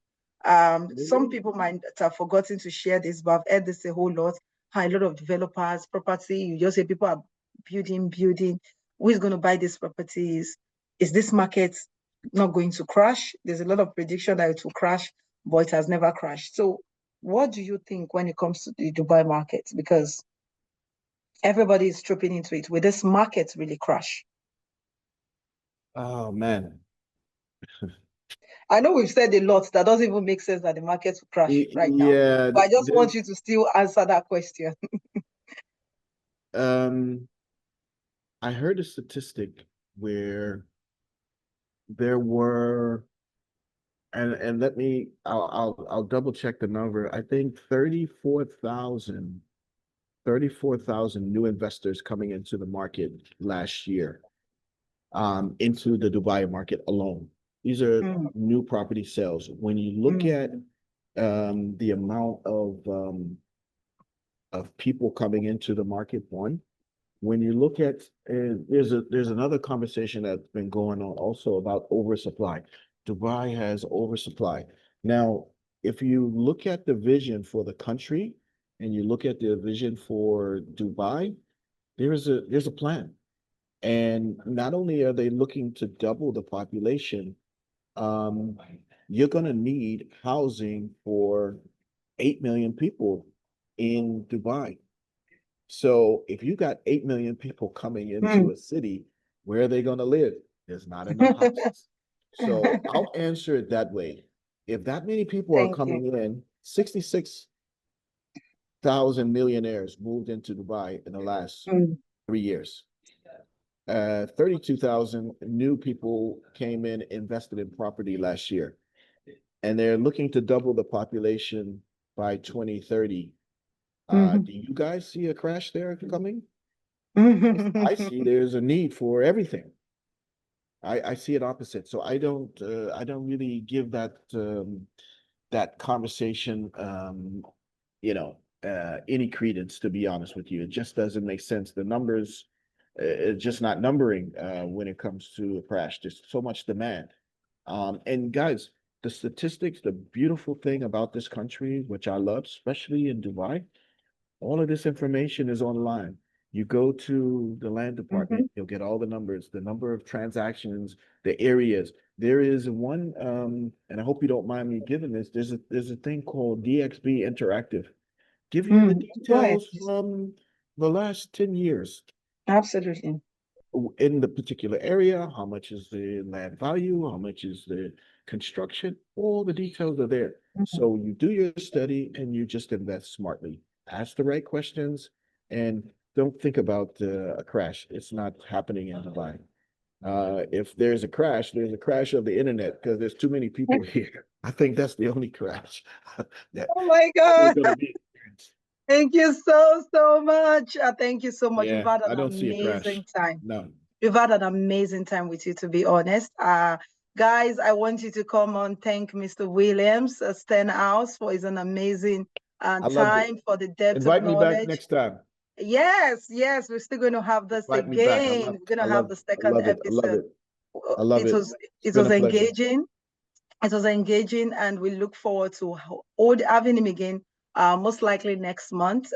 Some people might have forgotten to share this, but I've heard this a whole lot. A lot of developers, property, you just say people are building. Who is going to buy these properties? Is this market not going to crash. There's a lot of prediction that it will crash, but it has never crashed. So what do you think when it comes to the Dubai market? Because everybody is trooping into it. Will this market really crash? Oh man. I know we've said a lot that doesn't even make sense that the market will crash right now. Yeah, But I just want you there's to still answer that question. um I heard a statistic where there were and let me I'll double check the number. I think 34,000 new investors coming into the market last year, into the Dubai market alone. These are Mm, new property sales. When you look mm, at the amount of people coming into the market, one, when you look at there's another conversation that's been going on also about oversupply. Dubai has oversupply. Now, if you look at the vision for the country and you look at the vision for Dubai, there's a plan. And not only are they looking to double the population, um, you're going to need housing for 8 million people in Dubai. So if you got 8 million people coming into mm. a city, where are they going to live? There's not enough houses. So I'll answer it that way. If that many people are Thank you. coming in, 66,000 millionaires moved into Dubai in the last Mm, 3 years. 32,000 new people came in, invested in property last year, and they're looking to double the population by 2030. mhm. Do you guys see a crash there coming? I see Mhm. there's a need for everything. I see it opposite. So I don't really give that conversation any credence, to be honest with you. It just doesn't make sense. The numbers it's just not numbering when it comes to a crash. There's so much demand. And guys, the statistics, the beautiful thing about this country, which I love, especially in Dubai, all of this information is online. You go to the land department, Mhm. you'll get all the numbers, the number of transactions, the areas. There is one, and I hope you don't mind me giving this. There's a thing called DXB Interactive. Give you the Go ahead, details please. from the last 10 years Absolutely. in the particular area, how much is the land value, how much is the construction, all the details are there. Mhm. So you do your study and you just invest smartly. Ask the right questions and don't think about a crash. It's not happening in Dubai. If there's a crash of the internet because there's too many people here. I think that's the only crash that Oh my we're God. going to be experiencing. Thank you so, so much. Thank you so much. We've Yeah, had I an don't see a amazing crash. time. No. We've had an amazing time with you, to be honest. Guys, I want you to come on, thank Mr. Williams, Stenhouse, for his an amazing I loved it. time, for the depth of Invite me back knowledge. next time. Yes, yes, we're still going to have this Invite me back. again. We're I going to have love, the I second love it. I love episode. it. I love It it. was It's it been was a pleasure. engaging. It was engaging, and we look forward to having him again, most likely next month.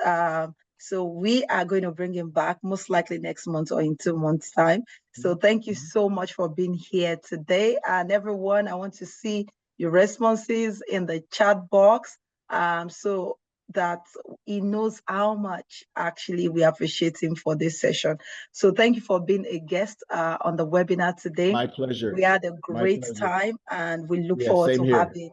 So we are going to bring him back most likely next month or in 2 months' time. So thank you so much for being here today. And everyone, I want to see your responses in the chat box, so that he knows how much actually we appreciate him for this session. So thank you for being a guest on the webinar today. My We pleasure. had a My great pleasure. time and we look Yeah, forward same to here. having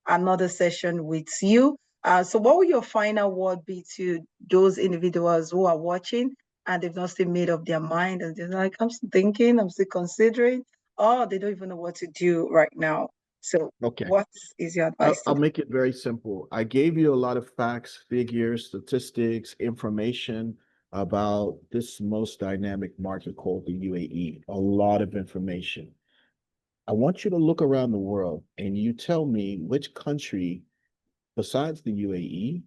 another session with you. So, what will your final word be to those individuals who are watching and they've not still made up their mind and they're like, I'm still thinking, I'm still considering, or they don't even know what to do right now? So, Okay. what is your I'll, advice to I'll them? make it very simple. I gave you a lot of facts, figures, statistics, information about this most dynamic market called the UAE. A lot of information. I want you to look around the world and you tell me which country besides the UAE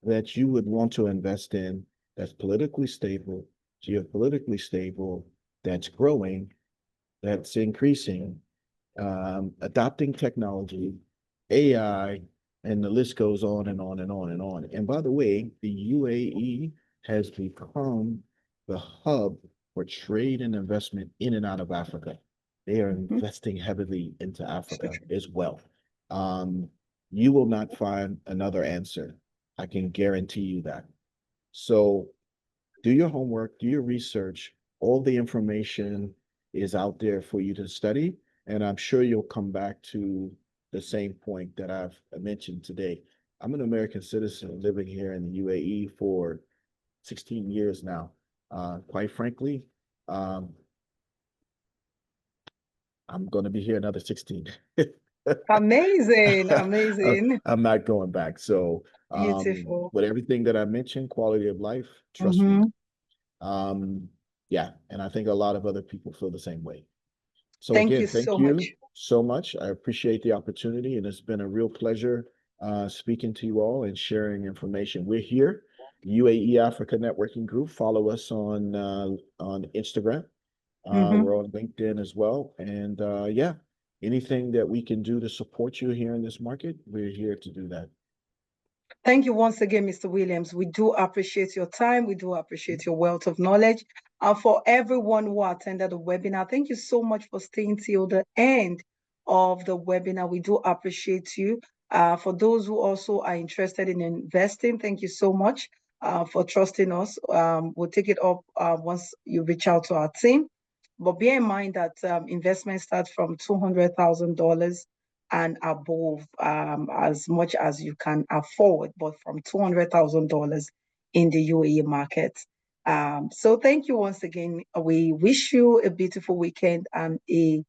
that you would want to invest in that's politically stable, geopolitically stable, that's growing, that's increasing, adopting technology, AI, and the list goes on and on and on and on. And by the way, the UAE has become the hub for trade and investment in and out of Africa. they are Mhm. investing heavily into Africa as well. You will not find another answer. I can guarantee you that. So do your homework, do your research. All the information is out there for you to study. And I'm sure you'll come back to the same point that I've mentioned today. I'm an American citizen living here in the UAE for 16 years now. Quite frankly, um, I'm going to be here another 16. Amazing, I'm amazing, I'm not going back. So, beautiful. with everything that I mentioned, quality of life, trust me. Hmm. Um, yeah, and I think a lot of other people feel the same way. So Thank again, you thank so you much. so much. I appreciate the opportunity, and it's been a real pleasure speaking to you all and sharing information. We're here, UAE Africa Networking Group. Follow us on Instagram. Hmm. We're on LinkedIn as well. And yeah, anything that we can do to support you here in this market, we're here to do that. Thank you once again, Mr. Williams. We do appreciate your time. We do appreciate your wealth of knowledge. And for everyone who attended the webinar, thank you so much for staying till the end of the webinar. We do appreciate you. For those who also are interested in investing, thank you so much for trusting us. We'll take it up once you reach out to our team. But bear in mind that investment starts from $200,000 and above, as much as you can afford, but from $200,000 in the UAE market. So thank you once again. We wish you a beautiful weekend and a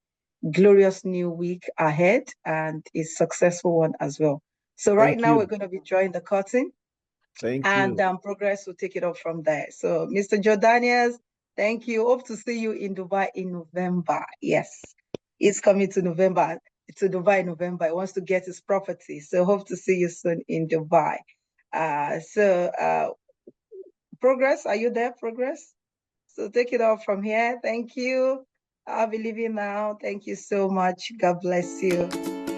glorious new week ahead and a successful one as well. So right Thank now we're you. going to be drawing the curtain Thank and you. Progress will take it up from there. So, Mr. Jordanius, thank you. Hope to see you in Dubai in November. Yes, he's coming to Dubai in November. He wants to get his property. So, hope to see you soon in Dubai. Progress, are you there, Progress? So, take it off from here. Thank you. I'll be leaving now. Thank you so much. God bless you.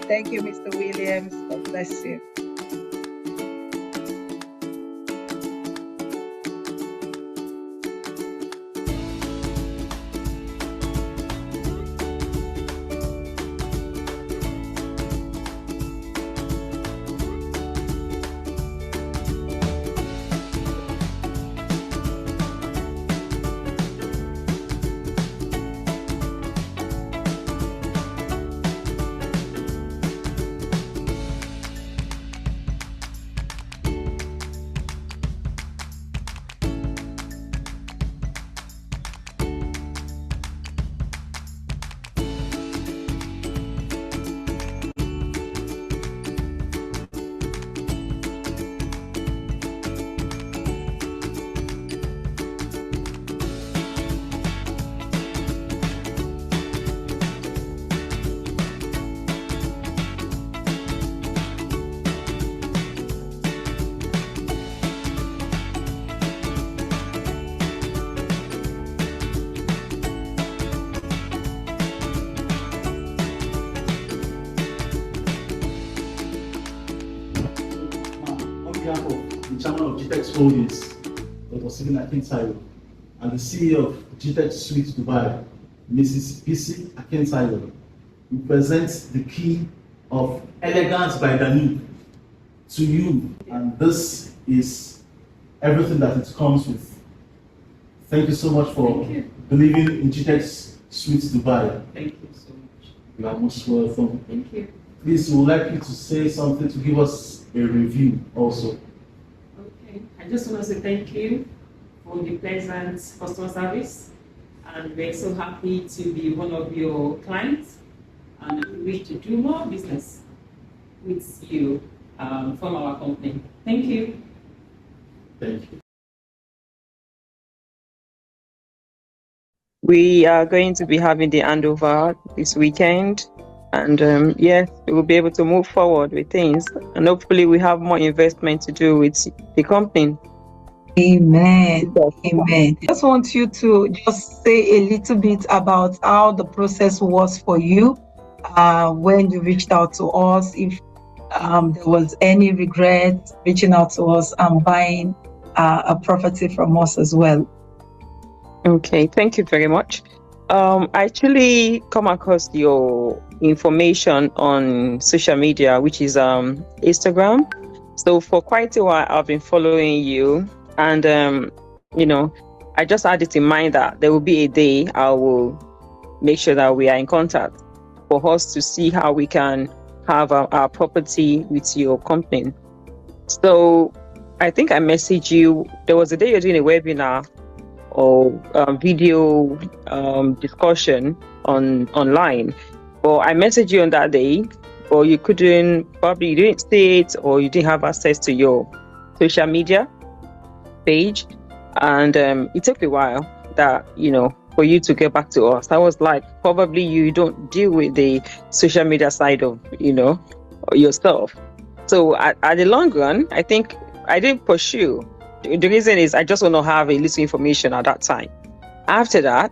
Thank you, Mr. Williams. God bless you. On behalf of the chairman of GTEX Holdings, Dr. Stephen Akintayo, and the CEO of GTEX Suite Dubai, Mrs. Bisi Akintayo, we present the key of elegance by Dani to you, and this is everything that it comes with. Thank you so much for believing in GTEX Suite Dubai. Thank you so much. You are most welcome. Thank you. Please, we would like you to say something to give us a review also. Okay. I just want to say thank you for the pleasant customer service, and we're so happy to be one of your clients, and we wish to do more business with you from our company. Thank you. Thank you. We are going to be having the handover this weekend, and yes, we will be able to move forward with things, and hopefully we have more investment to do with the company. Amen. Amen. I just want you to just say a little bit about how the process was for you when you reached out to us, if there was any regret reaching out to us and buying a property from us as well. Okay, thank you very much. I actually come across your information on social media, which is Instagram. So for quite a while, I've been following you, and I just had it in mind that there will be a day I will make sure that we are in contact for us to see how we can have our property with your company. So I think I messaged you. There was a day you're doing a webinar or video discussion online. But I messaged you on that day, but you probably you didn't see it, or you didn't have access to your social media page. And it took a while that, for you to get back to us. I was like, probably you don't deal with the social media side of, yourself. So at the long run, I think I didn't pursue. The reason is I just want to have a little information at that time. After that,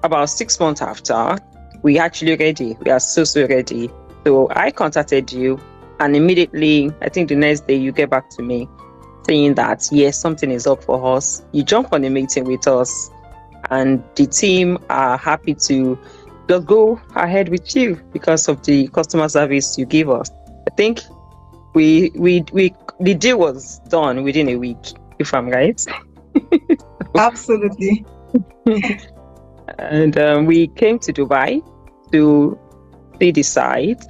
about 6 months after, we actually ready. We are so ready. So I contacted you, and immediately, I think the next day, you get back to me saying that, yes, something is up for us. You jump on a meeting with us, and the team are happy to just go ahead with you because of the customer service you give us. I think the deal was done within a week, if I'm right. Absolutely. And we came to Dubai to see the site.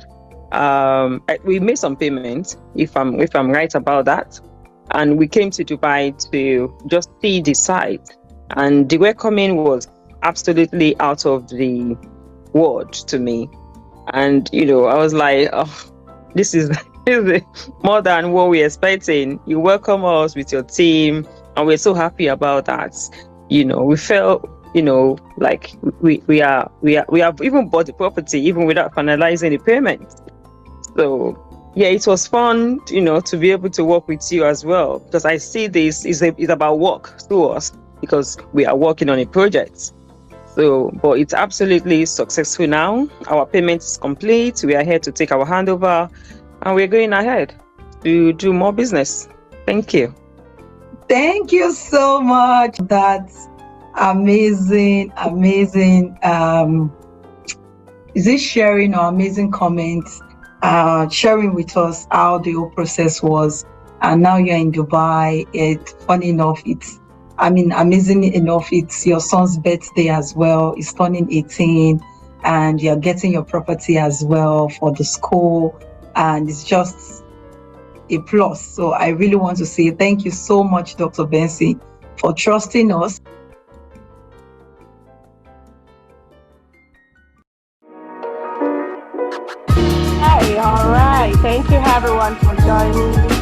We made some payments, if I'm right about that, and we came to Dubai to just see the site. And the welcoming was absolutely out of the world to me. And I was like, oh, this is more than what we're expecting. You welcome us with your team, and we're so happy about that. We felt, like we have even bought the property even without finalizing the payment. So yeah, it was fun, to be able to work with you as well, because I see this is about work to us because we are working on a project. So, but it's absolutely successful now. Our payment is complete. We are here to take our handover, and we're going ahead to do more business. Thank you. Thank you so much. That's amazing. Is it sharing or amazing comments? Sharing with us how the whole process was. And now you're in Dubai. Funny enough, amazing enough, it's your son's birthday as well. He's turning 18, and you're getting your property as well for the school. And it's just a plus. So I really want to say thank you so much, Dr. Benson, for trusting us. Hey, all right. Thank you, everyone, for joining.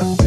work.